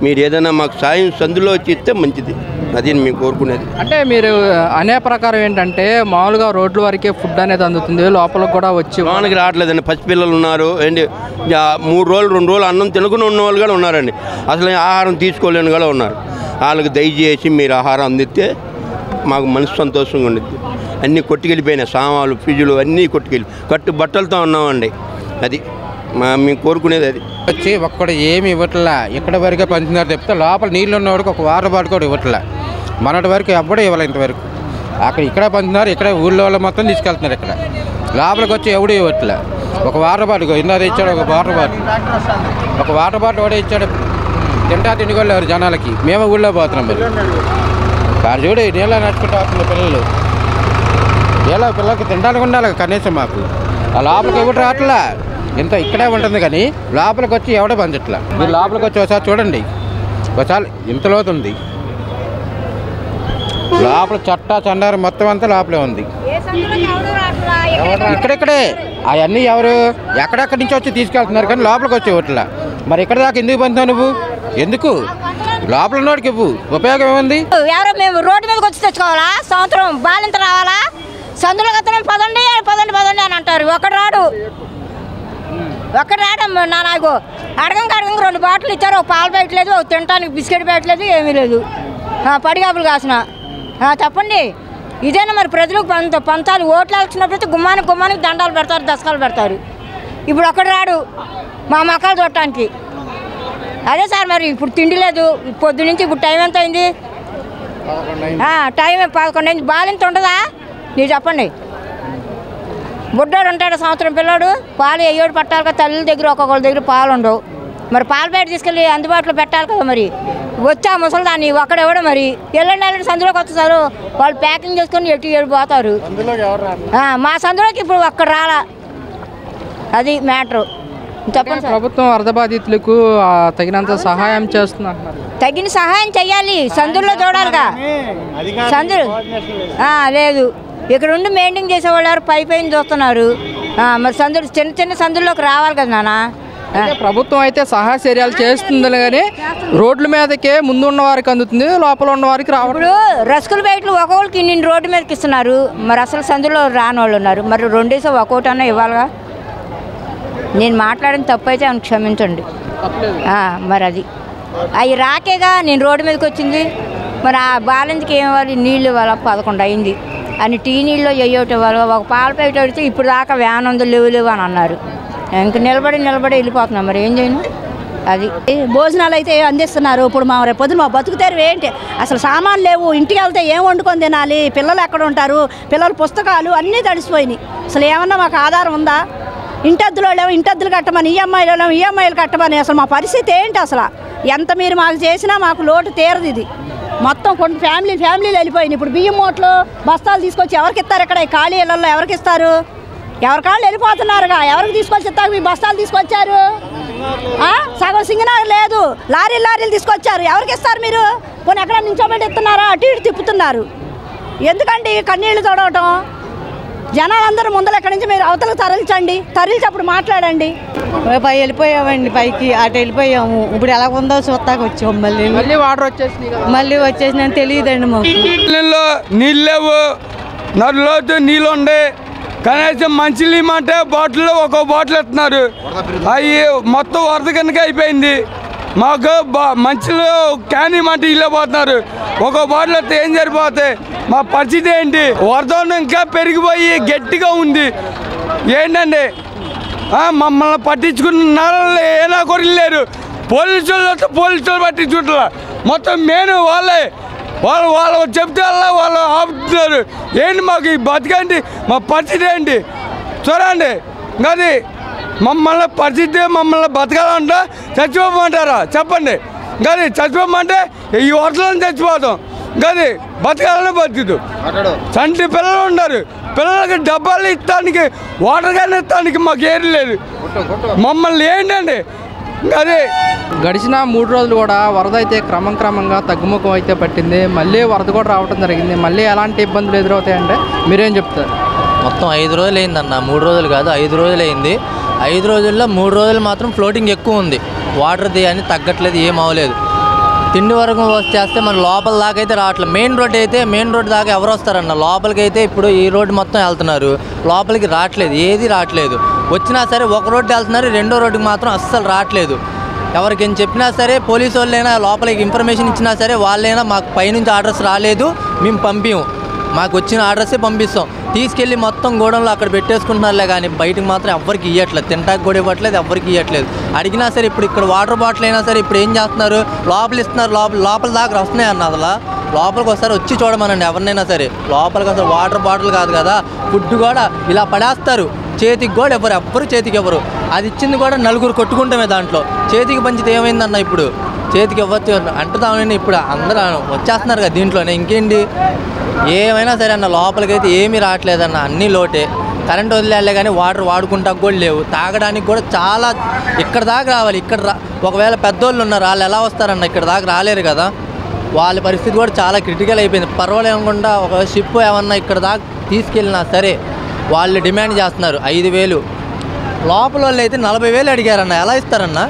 మీరు ఏదైనా మాకు సాయం సందులో వచ్చి ఇస్తే మంచిది, అది మేము కోరుకునేది. అంటే మీరు అనే ప్రకారం ఏంటంటే మామూలుగా రోడ్ల వరకే ఫుడ్ అనేది అందుతుంది, లోపల కూడా వచ్చి వానకి రావట్లేదండి. పసిపిల్లలు ఉన్నారు ఏంటి, 3 రోజులు 2 రోజులు అన్నం తినకుండా ఉన్న వాళ్ళు కూడా ఉన్నారండి, అసలు ఆహారం తీసుకోలేని కూడా ఉన్నారు. వాళ్ళకి దయచేసి మీరు ఆహారం అందిస్తే మాకు మనసు సంతోషంగా ఉండిద్ది. అన్నీ కొట్టుకెళ్ళిపోయినాయి, సామాన్లు ఫ్రిడ్జులు అన్నీ కట్టు బట్టలతో ఉన్నామండి. అది మేము కోరుకునేది. అది వచ్చి ఒక్కడు ఏమి ఇవ్వట్లా, ఇక్కడ వరకే పంచుతున్నారు చెప్తే లోపల నీళ్ళు ఉన్నవాడికి ఒక వాటర్ బాటిల్ కూడా ఇవ్వట్లే. మొన్నటి వరకు ఎప్పుడూ ఇవ్వాలి, ఇంతవరకు ఇక్కడే పంచుతున్నారు, ఇక్కడే ఊళ్ళో వాళ్ళు మొత్తం తీసుకెళ్తున్నారు. ఇక్కడ లోపలికి వచ్చి ఎవడు ఇవ్వట్లే. ఒక వాటర్ బాటిల్ ఇందా ఇచ్చాడు, ఒక వాటర్ బాటిల్ కూడా ఇచ్చాడు. తిండి కూడా ఎవరు జనాలకి, మేము ఊళ్ళో పోతున్నాం. మరి కాదు చూడు, నీళ్ళ నడుచుకుంటూ వస్తున్నారు పిల్లలు, పిల్లలకి తినడానికి ఉండాలి కనీసం. మాకు ఆ లోపలికి ఎవరు రావట్లా, ఇంత ఇక్కడే ఉంటుంది కానీ లోపలికి వచ్చి ఎవడో పంచట్లా. మీరు లోపలికి వచ్చి ఒకసారి చూడండి, ఒకసారి ఇంత లోతుంది లోపల, చండారు మొత్తం అంతా లోపలే ఉంది. ఇక్కడిక్కడే అవన్నీ ఎవరు ఎక్కడెక్కడి నుంచి వచ్చి తీసుకెళ్తున్నారు కానీ లోపలికి వచ్చి ఇవ్వట్లా. మరి ఇక్కడ దాకా ఎందుకు పంచుతావు నువ్వు? ఎందుకు లోపల ఉన్నోడికి ఇవ్వు, ఉపయోగం ఏముంది? ఎవరో మేము రోడ్డు మీదకి వచ్చి తెచ్చుకోవాలా? సంవత్సరం బాలింత రావాలా? సందులో పదండి అని అంటారు, ఒకడు రాడు. ఒక్కడ రావడం నాకు అడగం 2 బాటిల్ ఇచ్చారు. ఒక పాలు పెట్టలేదు, ఒక తినడానికి బిస్కెట్ పెట్టలేదు, ఏమీ లేదు. పడిగాపులు కాసిన చెప్పండి. ఇదేనా మరి ప్రజలకు పంచాలి? ఓట్లు వచ్చినప్పుడు గుమ్మానికి దండాలు పెడతారు, దశకాలు పెడతారు. ఇప్పుడు ఒక్కడ రాడు మా మొక్కలు చూడటానికి. అదే సార్ మరి ఇప్పుడు తిండి లేదు. పొద్దు నుంచి ఇప్పుడు టైం ఎంత అయింది? టైం 11 అయింది. బాలింత ఉండదా? మీరు చెప్పండి. బుడ్డోడు ఉంటాడు, సంవత్సరం పిల్లోడు, పాలు అయ్యోడు పట్టాలి కదా. తల్లి దగ్గర ఒక్కొక్కళ్ళ దగ్గర పాలు ఉండవు. మరి పాల ప్యాకెట్ తీసుకెళ్ళి అందుబాటులో పెట్టాలి కదా. మరి వచ్చా ముసలిదాన్ని ఒక్కడెవడో మరి ఎల్లండి సందులోకి వస్తారు. వాళ్ళు ప్యాకింగ్ చేసుకొని ఎటు పోతారు. మా సందులోకి ఇప్పుడు ఒక్కడ రాలా. అది మ్యాటరు. చెప్పండి. ప్రభుత్వం వరద బాధితులకు తగినంత సహాయం చేస్తున్నారు. తగిన సహాయం చెయ్యాలి. సందుల్లో చూడాలిగా. సందులు లేదు. ఇక్కడ ఉండి మెయింటైన్ చేసేవాళ్ళు పైన చూస్తున్నారు. మరి సందులు చిన్న సందుల్లోకి రావాలి కదా నాన్న. ప్రభుత్వం అయితే సహాయ చర్యలు చేస్తుంది కానీ రోడ్ల మీదకే ముందు ఉన్న వారికి అందుతుంది, లోపల ఉన్న వారికి రావడం. ఇప్పుడు రసకుల బయటలు ఒక్కొక్కరికి ఇన్ని రోడ్డు మీదకి ఇస్తున్నారు. మరి అసలు సందులో రాని వాళ్ళు ఉన్నారు. మరి 2 డేస్ ఒక్కొక్కటి అన్నా ఇవ్వాలిగా. నేను మాట్లాడిన తప్పు అయితే అని క్షమించండి. మరి అది అవి రాకేగా నేను రోడ్డు మీదకి వచ్చింది. మరి ఆ బాలెందుకు ఏమి ఇవ్వాలి? నీళ్ళు ఇవ్వాలి. 11 అయింది అని టీ నీళ్ళు అయ్యోటి ఇవ్వాలి. ఒక పాల ప్యాకెట్ అడిగితే ఇప్పుడు దాకా వ్యాన్ ఉంది లేవు అని అన్నారు. ఇంక నిలబడి వెళ్ళిపోతున్నాం. మరి ఏం చేయను? అది భోజనాలు అయితే అందిస్తున్నారు. ఇప్పుడు మా రేపు పొద్దున మా బతుకుతారు ఏంటి? అసలు సామాన్లు లేవు. ఇంటికి వెళ్తే ఏం వండుకొని తినాలి? పిల్లలు ఎక్కడ ఉంటారు? పిల్లల పుస్తకాలు అన్నీ తడిసిపోయినాయి. అసలు ఏమన్నా మాకు ఆధారం ఉందా? ఇంటద్దులో లేవు, ఇంటద్దులు కట్టమని, ఈఎంఐలు కట్టమని. అసలు మా పరిస్థితి ఏంటి? అసలు ఎంత మీరు మాకు చేసినా మాకు లోటు తీరదు. ఇది మొత్తం కొన్ని ఫ్యామిలీలు వెళ్ళిపోయినాయి. ఇప్పుడు బియ్యం మూటలు బస్తాలు తీసుకొచ్చి ఎవరికి ఇస్తారు? ఇక్కడ ఖాళీ ఇళ్లలో ఎవరికి ఇస్తారు? ఎవరి కాళ్ళు వెళ్ళిపోతున్నారుగా. ఎవరికి తీసుకొచ్చి ఇస్తారు? మీ బస్తాలు తీసుకొచ్చారు. సగం సింగనగర్ లేదు, లారీలు తీసుకొచ్చారు. ఎవరికి ఇస్తారు మీరు? కొన్ని ఎక్కడ నించోబెట్టి ఇస్తున్నారా? అటు ఇటు తిప్పుతున్నారు. ఎందుకండి కన్నీళ్లు తొడవటం? జనాలందరూ ముందర ఎక్కడి నుంచి మీరు అవతలకు తరలించి అప్పుడు మాట్లాడండి. వెళ్ళిపోయామండి పైకి, అటు వెళ్ళిపోయాము. ఇప్పుడు ఎలా ఉందో చూస్తాక వచ్చాము. మళ్ళీ వాటర్ వచ్చేసి తెలియదండి మాకు. నీళ్ళు లేవు, నడులోతు నీళ్ళు ఉండే. కనీసం మంచినీళ్ళు ఇమ్మంటే బాటిల్లో ఒక్కో బాటిల్ ఇస్తున్నారు. అవి మొత్తం వరద కనుక అయిపోయింది. మాకు మంచిలో క్యాన్ ఇమ్మంటే ఇల్లే పోతున్నారు. ఒక్కో బాటిల్ వస్తే ఏం సరిపోతాయి? మా పరిస్థితి ఏంటి? వరద ఇంకా పెరిగిపోయి గట్టిగా ఉంది. ఏంటండి మమ్మల్ని పట్టించుకున్న ఏనా కొరలు లేరు. పోలీసులు పట్టించుకుంటారు. మొత్తం మెయిన్ వాళ్ళు చెప్తే వాళ్ళు ఆపుతున్నారు. ఏంటి మాకు ఈ బతికేంటి? మా పరిస్థితి ఏంటి చూడండి. అది మమ్మల్ని పరిస్థితి మమ్మల్ని బతకాలంటే చచ్చిపోమంటారా చెప్పండి. కానీ చచ్చిపోమంటే ఈ వరదలను చచ్చిపోతాం. కానీ బతకాలని బతుకుతూ చంటి పిల్లలు ఉన్నారు. పిల్లలకి డబ్బాలు ఇస్తానికి, వాటర్ క్యాన్ ఇస్తానికి మాకు ఏం లేదు. మమ్మల్ని ఏంటండి అదే గడిచిన 3 రోజులు కూడా వరద అయితే క్రమంగా తగ్గుముఖం అయితే పట్టింది. మళ్ళీ వరద కూడా రావడం జరిగింది. మళ్ళీ ఎలాంటి ఇబ్బందులు ఎదురవుతాయంటే మీరేం చెప్తారు? మొత్తం 5 రోజులు అయిందన్న. 3 రోజులు కాదు, 5 రోజులు అయింది. 5 రోజుల్లో 3 రోజులు మాత్రం ఫ్లోటింగ్ ఎక్కువ ఉంది. వాటర్ది అని తగ్గట్లేదు, ఏం అవ్వలేదు. తిండి వరకు వచ్చేస్తే మన లోపల దాకా అయితే రావట్లేదు. మెయిన్ రోడ్ దాకా ఎవరు వస్తారన్న? లోపలికి అయితే ఇప్పుడు ఈ రోడ్డు మొత్తం వెళ్తున్నారు, లోపలికి రావట్లేదు, ఏది రావట్లేదు. వచ్చినా సరే ఒక రోడ్డు వెళ్తున్నారు, రెండో రోడ్డుకి మాత్రం అస్సలు రావట్లేదు. ఎవరికేం చెప్పినా సరే, పోలీసు వాళ్ళైనా లోపలికి ఇన్ఫర్మేషన్ ఇచ్చినా సరే, వాళ్ళైనా మాకు పైనుంచి అడ్రస్ రాలేదు, మేము పంపించము, మాకు వచ్చిన అడ్రస్సే పంపిస్తాం, తీసుకెళ్ళి మొత్తం గోడంలో అక్కడ పెట్టేసుకుంటున్నారులే. కానీ బయటకు మాత్రం ఎవరికి ఇవ్వట్లేదు, తింటాకి కూడా ఇవ్వట్లేదు, ఎవరికి ఇవ్వట్లేదు. అడిగినా సరే ఇప్పుడు ఇక్కడ వాటర్ బాటిల్ అయినా సరే ఇప్పుడు ఏం చేస్తున్నారు? లోపల ఇస్తున్నారు. లోపల దాకా వస్తున్నాయి అన్న. అసలు లోపలికి ఒకసారి వచ్చి చూడమనండి ఎవరినైనా సరే. లోపలికి అసలు వాటర్ బాటిల్ కాదు కదా, ఫుడ్ కూడా ఇలా పడేస్తారు. చేతికి కూడా ఎవ్వరు చేతికి ఎవరు. అది ఇచ్చింది కూడా 4 కొట్టుకుంటామే. దాంట్లో చేతికి పంచితే ఏమైందన్న? ఇప్పుడు చేతికి ఇవ్వచ్చు అంటుతామని ఇప్పుడు అందరూ వచ్చేస్తున్నారు కదా దీంట్లోనే. ఇంకేంటి ఏమైనా సరే అన్న, లోపలికైతే ఏమీ రావట్లేదన్న, అన్నీ లోటే. కరెంట్ వదిలేలే కానీ వాటర్ వాడుకుంటా కూడా లేవు. తాగడానికి కూడా చాలా ఇక్కడ దాకా రావాలి. ఒకవేళ పెద్దోళ్ళు ఉన్నారు, వాళ్ళు ఎలా వస్తారన్న? ఇక్కడ దాకా రాలేరు కదా. వాళ్ళ పరిస్థితి కూడా చాలా క్రిటికల్ అయిపోయింది. పర్వాలేకుండా ఒక షిప్ ఏమన్నా ఇక్కడ దాకా తీసుకెళ్ళినా సరే వాళ్ళు డిమాండ్ చేస్తున్నారు 5,000. లోపల వాళ్ళు అయితే 40,000 అడిగారన్న. ఎలా ఇస్తారన్న?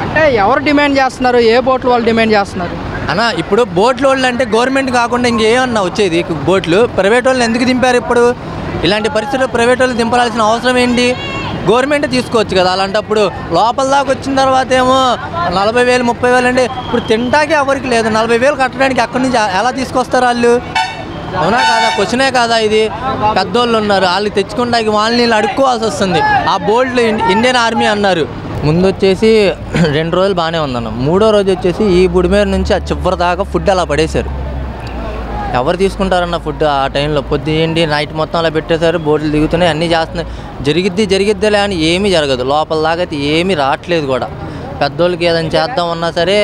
అంటే ఎవరు డిమాండ్ చేస్తున్నారు? ఏ బోట్లు వాళ్ళు డిమాండ్ చేస్తున్నారు అన్న? ఇప్పుడు బోట్లు వాళ్ళు అంటే గవర్నమెంట్ కాకుండా ఇంకేమన్నా వచ్చేది బోట్లు? ప్రైవేట్ వాళ్ళని ఎందుకు దింపారు? ఇప్పుడు ఇలాంటి పరిస్థితుల్లో ప్రైవేట్ వాళ్ళు దింపాల్సిన అవసరం ఏంటి? గవర్నమెంట్ తీసుకోవచ్చు కదా. అలాంటప్పుడు లోపల దాకా వచ్చిన తర్వాత ఏమో 40,000 30,000 అంటే ఇప్పుడు తింటాకే ఎవరికి లేదు. 40,000 కట్టడానికి అక్కడి నుంచి ఎలా తీసుకొస్తారు వాళ్ళు? అవునా కాదా? క్వశ్చనే కాదా ఇది? పెద్దోళ్ళు ఉన్నారు, వాళ్ళు తెచ్చుకుంటాకి వాళ్ళని అడుక్కోవాల్సి వస్తుంది. ఆ బోల్డ్ ఇండియన్ ఆర్మీ అన్నారు. ముందు వచ్చేసి 2 రోజులు బాగానే ఉందన్న. 3వ రోజు వచ్చేసి ఈ బుడిమేర నుంచి ఆ చివరి దాకా ఫుడ్ అలా పడేశారు. ఎవరు తీసుకుంటారన్న ఫుడ్ ఆ టైంలో? పొద్దుండి నైట్ మొత్తం అలా పెట్టేశారు. బోట్లు దిగుతున్నాయి, అన్నీ చేస్తున్నాయి. జరిగిద్దిలే అని ఏమీ జరగదు. లోపల దాకా అయితే ఏమీ రావట్లేదు కూడా. పెద్దోళ్ళకి ఏదైనా చేద్దామన్నా సరే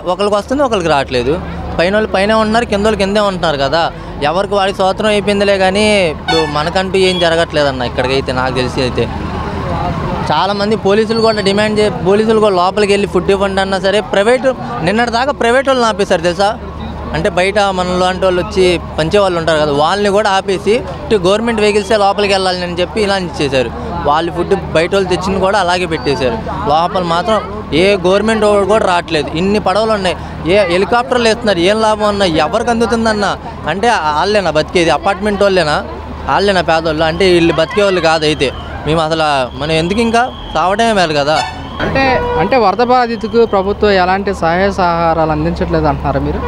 ఒకరికి వస్తుంది, ఒకరికి రావట్లేదు. పైన వాళ్ళు పైన ఉంటున్నారు, కింద వాళ్ళు కిందే ఉంటున్నారు కదా. ఎవరికి వాడికి స్వాతంత్రం అయిపోయిందిలే కానీ ఇప్పుడు మనకంటూ ఏం జరగట్లేదన్న ఇక్కడికైతే. నాకు తెలిసి అయితే చాలామంది పోలీసులు కూడా లోపలికి వెళ్ళి ఫుడ్ ఇవ్వండి అన్నా సరే నిన్నటి దాకా ప్రైవేట్ వాళ్ళని ఆపేశారు తెలుసా. అంటే బయట మన లాంటి వాళ్ళు వచ్చి పంచే వాళ్ళు ఉంటారు కదా, వాళ్ళని కూడా ఆపేసి గవర్నమెంట్ వెహికల్సే లోపలికి వెళ్ళాలి అని చెప్పి ఇలా ఇచ్చేశారు. వాళ్ళు ఫుడ్ బయట వాళ్ళు తెచ్చింది కూడా అలాగే పెట్టేశారు. లోపల మాత్రం ఏ గవర్నమెంట్ కూడా రావట్లేదు. ఇన్ని పడవలు ఉన్నాయి, ఏ హెలికాప్టర్లు వేస్తున్నారు, ఏం లాభం అన్నా? ఎవరికి అందుతుందన్న? అంటే వాళ్ళేనా బతికేది? అపార్ట్మెంట్ వాళ్ళేనా పేదోళ్ళు? అంటే వీళ్ళు బతికే వాళ్ళు కాదైతే మేము అసలు మనం ఎందుకు ఇంకా సావడమే మేలు కదా. అంటే వరద బాధితులకు ప్రభుత్వం ఎలాంటి సహాయ సహకారాలు అందించట్లేదు అంటున్నారా మీరు?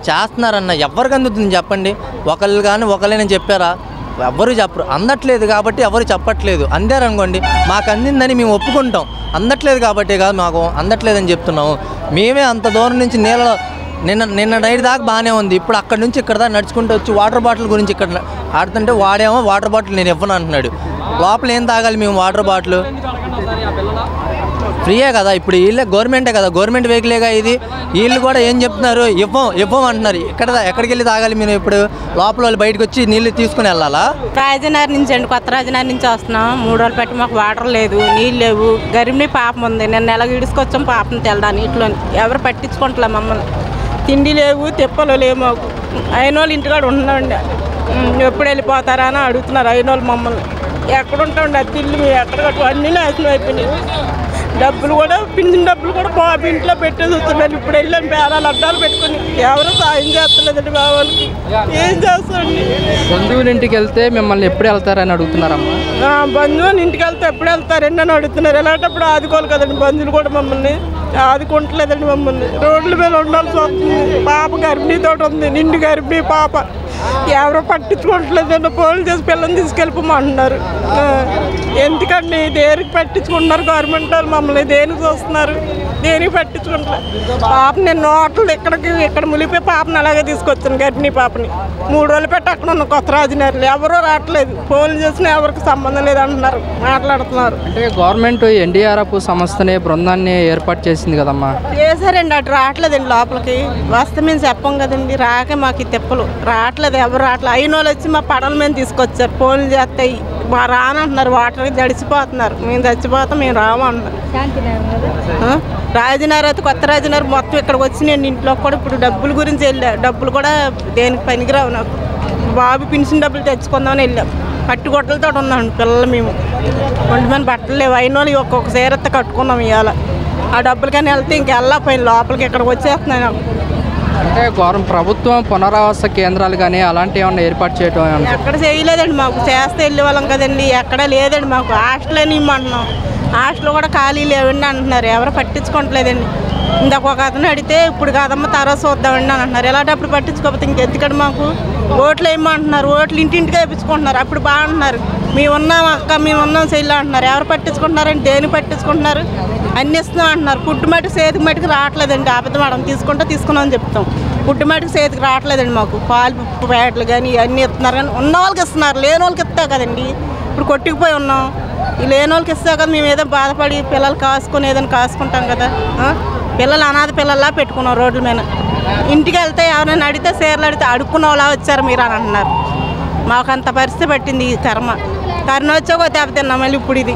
చేస్తున్నారన్న. ఎవరికి అందుతుంది చెప్పండి? ఒకళ్ళని చెప్పారా? ఎవరు చెప్పరు. అందట్లేదు కాబట్టి ఎవరు చెప్పట్లేదు. అందారనుకోండి మాకు అందిందని మేము ఒప్పుకుంటాం. అందట్లేదు కాబట్టి కాదు, మాకు అందట్లేదని చెప్తున్నాము. మేమే అంత దూరం నుంచి నీళ్ళలో నిన్న నైట్ దాకా బాగానే ఉంది. ఇప్పుడు అక్కడ నుంచి ఇక్కడ దాకా నడుచుకుంటూ వచ్చి వాటర్ బాటిల్ గురించి ఇక్కడ ఆడుతుంటే వాడేమో వాటర్ బాటిల్ నేను ఇవ్వను అంటున్నాడు. లోపల ఏం తాగాలి మేము? వాటర్ బాటిల్ ఫ్రీయే కదా. ఇప్పుడు వీళ్ళే గవర్నమెంటే కదా, గవర్నమెంట్ వెహికలేగా ఇది. వీళ్ళు కూడా ఏం చెప్తున్నారు? ఇవ్వం అంటున్నారు. ఎక్కడికి వెళ్ళి తాగాలి మీరు? ఇప్పుడు లోపల వాళ్ళు బయటకు వచ్చి నీళ్ళు తీసుకుని వెళ్ళాలా? రాజనగర్ నుంచి అండి, కొత్త రాజనగర్ నుంచి వస్తున్నాం. 3 రోజులు పెట్టి మాకు వాటర్ లేదు, నీళ్ళు లేవు. గరిమిని పాపం ఉంది. నేను నెల ఇడుచుకొచ్చాం పాపం తెల్లడానికి. ఇంట్లో ఎవరు పట్టించుకుంటలే మమ్మల్ని. తిండి లేవు, తిప్పలు లేవు మాకు. అయిన వాళ్ళు ఇంటికాడ ఉండండి, ఎప్పుడు వెళ్ళిపోతారా అని అడుగుతున్నారు అయిన వాళ్ళు మమ్మల్ని. ఎక్కడ ఉంటాండి? అది తిల్లు మేము ఎక్కడ కట్టు అన్నీ నాశనం అయిపోయినాయి. డబ్బులు కూడా పింఛన్ డబ్బులు కూడా బాబు ఇంట్లో పెట్టేసి వస్తున్నాను. ఇప్పుడు వెళ్ళాను పేరాలు అడ్డాలు పెట్టుకుని. ఎవరు సాయం చేస్తలేదండి మా వాళ్ళకి. ఏం చేస్తాండి? బంధువుల ఇంటికి వెళ్తే మిమ్మల్ని ఎప్పుడు వెళ్తారని అడుగుతున్నారమ్మా. బంధువులు ఇంటికి వెళ్తే ఎప్పుడు వెళ్తారండి అని అడుగుతున్నారు. ఎలాంటప్పుడు ఆదుకోవాలి కదండి. బంధువులు కూడా మమ్మల్ని ఆదుకుంటలేదండి. మమ్మల్ని రోడ్ల మీద ఉండాల్సి వస్తుంది. పాప గర్భిణీతో ఉంది, నిండు గర్భిణీ పాప. ఎవరో పట్టించుకోవట్లేదండి. పోలీసు చేసి పిల్లల్ని తీసుకెళ్ళిపోమంటున్నారు. ఎందుకండి దేనికి పట్టించుకుంటున్నారు? గవర్నమెంట్ వాళ్ళు మమ్మల్ని దేనికి చూస్తున్నారు? దేనికి పట్టించుకుంటారు? పాప నేను నోట్లు ఇక్కడ ములిపోయి పాపని అలాగే తీసుకొచ్చాను, గర్భిణీ పాపని. 3 రోజులు పెట్టి అక్కడ ఉన్న కొత్త రాజనగర్లు ఎవరూ రావట్లేదు. పోలీసు చేసినా ఎవరికి సంబంధం లేదంటున్నారు, మాట్లాడుతున్నారు. అంటే గవర్నమెంట్ ఎన్డీఆర్ఎఫ్ సంస్థని బృందాన్ని ఏర్పాటు చేసింది కదమ్మా. చేశారండి, అటు రావట్లేదండి. లోపలికి వస్తే మేము చెప్పం కదండి. రాకే మాకు ఈ తిప్పలు రావట్లేదు, ఎవరు రావట్లేదు. అయిన వాళ్ళు వచ్చి మా పడవల మీద తీసుకొచ్చారు. ఫోన్లు చేస్తాయి రానంటున్నారు. వాటర్కి జడిసిపోతున్నారు. మేము చచ్చిపోతాం, మేము రామంటున్నారు. రాజనగర్ అయితే కొత్త రాజనగర్ మొత్తం ఇక్కడికి వచ్చి నేను ఇంట్లో కూడా ఇప్పుడు డబ్బుల గురించి వెళ్ళా. డబ్బులు కూడా దేనికి పనికిరావు నాకు. బాబు పెన్షన్ డబ్బులు తెచ్చుకుందామని వెళ్ళాం. పట్టుగొట్టలతో ఉన్నాం పిల్లలు. మేము ఒంటి మీద బట్టలు లేవు. అయిన వాళ్ళు ఒక్కొక్క సీరత్త కట్టుకున్నాం ఇవాళ. ఆ డబ్బులకని వెళ్తే ఇంకెళ్ళకపోయింది. లోపలికి ఇక్కడికి వచ్చేస్తున్నాయి నాకు. అంటే ప్రభుత్వం పునరావాస కేంద్రాలు కానీ అలాంటివి ఏమన్నా ఏర్పాటు చేయడం? ఎక్కడ చేయలేదండి. మాకు చేస్తే వెళ్ళే వాళ్ళం కదండి. ఎక్కడ లేదండి మాకు. హాస్టల్ అని ఇమ్మంటున్నాం. హాస్టల్ కూడా ఖాళీ లేవండి అంటున్నారు. ఎవరు పట్టించుకోవట్లేదండి. ఇందాక ఒక అతను అడిగితే ఇప్పుడు కాదమ్మా తర్వాత చూద్దామండి అని అంటున్నారు. ఎలాంటప్పుడు పట్టించుకోకపోతే ఇంకెందుకండి మాకు? ఓట్లు వేయమంటున్నారు. ఓట్లు ఇంటింటికి వేయించుకుంటున్నారు. అప్పుడు బాగుంటున్నారు. మేము ఉన్నాం అక్క, మేము ఉన్నాం చెల్లి అంటున్నారు. ఎవరు పట్టించుకుంటున్నారండి? దేని పట్టించుకుంటున్నారు? అన్ని ఇస్తున్నాం అంటున్నారు. పుట్టు మటుకు చేతికి మటుకు రావట్లేదండి. అబద్ధం మేడం తీసుకున్నామని చెప్తాం. పుట్టు మటుకు చేతికి రావట్లేదండి మాకు. పాలు ప్యాకెట్లు కానీ ఇవన్నీ ఇస్తున్నారు. కానీ ఉన్న వాళ్ళకి ఇస్తున్నారు, లేని వాళ్ళకి ఇస్తా కదండి. ఇప్పుడు కొట్టుకుపోయి ఉన్నాం. ఈ లేని వాళ్ళకి ఇస్తా కదా. మేము ఏదో బాధపడి పిల్లలు కాసుకొని ఏదైనా కాసుకుంటాం కదా. పిల్లలు అనాథ పిల్లల్లా పెట్టుకున్నాం రోడ్ల మీద. ఇంటికి వెళ్తే ఎవరైనా అడిగితే చీరలు అడిగితే అడుక్కున్న వాళ్ళ వచ్చారు మీరు అని అంటున్నారు. మాకు అంత పరిస్థితి పట్టింది ఈ కర్మ వచ్చాక దెబ్బతిన్నాం. మళ్ళీ ఇప్పుడు ఇది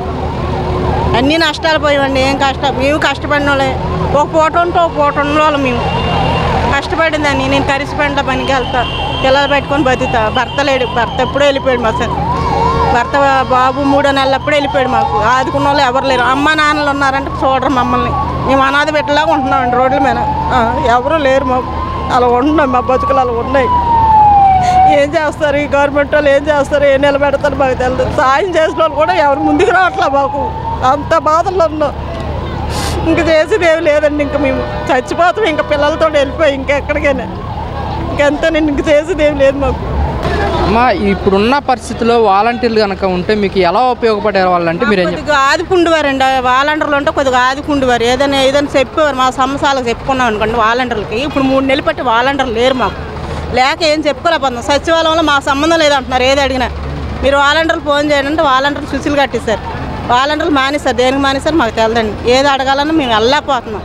అన్నీ నష్టాలు పోయామండి. ఏం కష్టం? మేము కష్టపడిన వాళ్ళే. ఒక పూట ఉంటే ఒక పూట ఉన్న వాళ్ళు మేము కష్టపడిందని. నేను కరిసిపంట పనికి వెళ్తా, పిల్లలు పెట్టుకొని బతుకుతా. భర్త లేడు. భర్త ఎప్పుడూ వెళ్ళిపోయాడు. మా సార్ భర్త బాబు 3 నెలలప్పుడు వెళ్ళిపోయాడు. మాకు ఆదుకున్న వాళ్ళు ఎవరు లేరు. అమ్మ నాన్నలు ఉన్నారంటే చూడరు మమ్మల్ని. మేము అనాథ పెట్టలాగా ఉంటున్నామండి రోడ్ల మీద. ఎవరు లేరు మాకు. అలా ఉంటున్నాం. మా బతుకులు అలా ఉన్నాయి. ఏం చేస్తారు ఈ గవర్నమెంట్ వాళ్ళు, ఏం చేస్తారు, ఏం నిలబెడతారు మాకు తెలియదు. సాయం చేసిన వాళ్ళు కూడా ఎవరు ముందుకు రావట్లే. మాకు అంత బాధల్లో ఉన్నాం. ఇంక చేసేది ఏమి లేదండి. ఇంక మేము చచ్చిపోతాం. ఇంకా పిల్లలతో వెళ్ళిపోయి ఇంకెక్కడికైనా ఇంకెంతేనండి. ఇంక చేసేది ఏమి లేదు మాకు. అమ్మా, ఇప్పుడున్న పరిస్థితుల్లో వాలంటీర్లు కనుక ఉంటే మీకు ఎలా ఉపయోగపడే వాళ్ళంటే మీరు కొద్దిగా ఆదుకుండేవారండి. వాలంటీర్లు ఉంటే కొద్దిగా ఆదుకుండేవారు. ఏదైనా చెప్పేవారు. మా సమస్యలకు చెప్పుకున్నాం అనుకోండి వాలంటీర్లకి. ఇప్పుడు 3 నెలలు పెట్టి వాలంటీర్లు లేరు మాకు. లేక ఏం చెప్పుకోలేకపోతున్నాం. సచివాలయంలో మా సంబంధం లేదంటున్నారు. ఏది అడిగినా మీరు వాలంటీర్లు ఫోన్ చేయండి అంటే వాలంటీర్లు సుశీలు కట్టిస్తారు. వాలంటీర్లు మానేస్తారు. దేనికి మానేస్తారు మాకు తెలదండి. ఏది అడగాలన్నా మేము వెళ్ళలేకపోతున్నాం.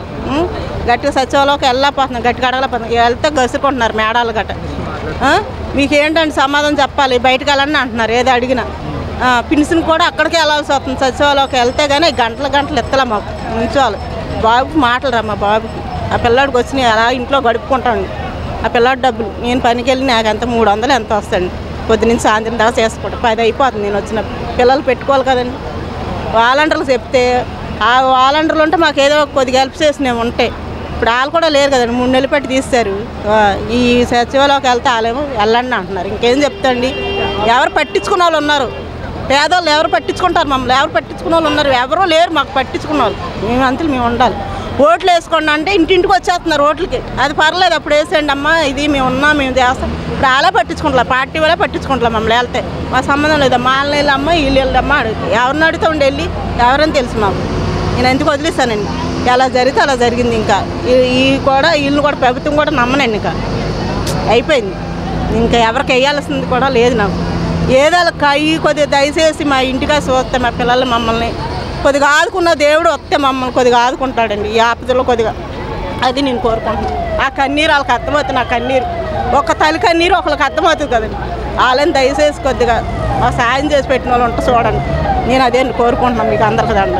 గట్టిగా సచివాలయంకి వెళ్ళలేకపోతున్నాం. గట్టిగా అడగలేకపోతున్నాం. వెళ్తే గసుకుంటున్నారు మేడాలు గట్ట. మీకు ఏంటంటే సమాధానం చెప్పాలి, బయటకు వెళ్ళండి అంటున్నారు ఏది అడిగినా. పిన్షన్ కూడా అక్కడికే వెళ్ళాల్సి వస్తుంది. సచివాలయంకి వెళ్తే కానీ గంటలు ఎత్తలే మాకు ఉంచాలి. బాబుకి మాటలు రా మా బాబుకి. ఆ పిల్లాడికి వచ్చినాయి అలా ఇంట్లో గడుపుకుంటాండి. ఆ పిల్లాడి డబ్బులు నేను పనికి వెళ్ళి నాకు ఎంత 300 ఎంత వస్తాండి. పొద్దునుంచి సాయంత్రం దాకా చేసుకుంటా 10 అయిపోతుంది. నేను వచ్చిన పిల్లలు పెట్టుకోవాలి కదండి. వాలంటీర్లు చెప్తే ఆ వాలంటీర్లు ఉంటే మాకు ఏదో కొద్దిగా హెల్ప్ చేసినవి ఉంటాయి. ఇప్పుడు వాళ్ళు కూడా లేరు కదండి. 3 నెలలు పెట్టి తీస్తారు. ఈ సచివాలయంకి వెళ్తే వాళ్ళేమో వెళ్ళండి అంటున్నారు. ఇంకేం చెప్తాండి. ఎవరు పట్టించుకున్న వాళ్ళు ఉన్నారు. పేదవాళ్ళు ఎవరు పట్టించుకుంటారు మమ్మల్ని? ఎవరు పట్టించుకున్న వాళ్ళు ఉన్నారు? ఎవరూ లేరు మాకు పట్టించుకున్న వాళ్ళు. మేము అంతలు మేము ఉండాలి. ఓట్లు వేసుకోండి అంటే ఇంటింటికి వచ్చేస్తున్నారు ఓట్లకి. అది పర్లేదు, అప్పుడు వేసేయండి అమ్మా, ఇది మేము ఉన్నాం, మేము చేస్తాం. ఇప్పుడు అలా పట్టించుకుంటా, పార్టీ వాళ్ళే పట్టించుకుంటాం మమ్మల్ని. వెళ్తే మా సంబంధం లేదు. మా వాళ్ళ అమ్మ వీళ్ళు వెళ్ళమ్మా అడుగుతాయి. ఎవరిని అడుగుతా ఉండి వెళ్ళి ఎవరని తెలుసు మాకు. నేను ఎందుకు వదిలేస్తానండి. ఎలా జరిగితే అలా జరిగింది. ఇంకా వీళ్ళని కూడా ప్రభుత్వం కూడా నమ్మనండి. ఇంకా అయిపోయింది. ఇంకా ఎవరికి వేయాల్సింది కూడా లేదు నాకు. ఏదో కొద్దిగా దయచేసి మా ఇంటిగా చూస్తే మా పిల్లలు మమ్మల్ని కొద్దిగా ఆదుకున్న దేవుడు వస్తే మమ్మల్ని కొద్దిగా ఆదుకుంటాడండి ఈ ఆపదలో కొద్దిగా. అది నేను కోరుకుంటున్నాను. ఆ కన్నీరు వాళ్ళకి అర్థమవుతుంది. నా కన్నీరు ఒక తల్లి కన్నీరు ఒకరికి అర్థమవుతుంది కదండి. వాళ్ళని దయచేసి కొద్దిగా సాయం చేసి పెట్టిన వాళ్ళు ఉంటే చూడండి. నేను అదే కోరుకుంటున్నాను మీకు అందరికి దండ.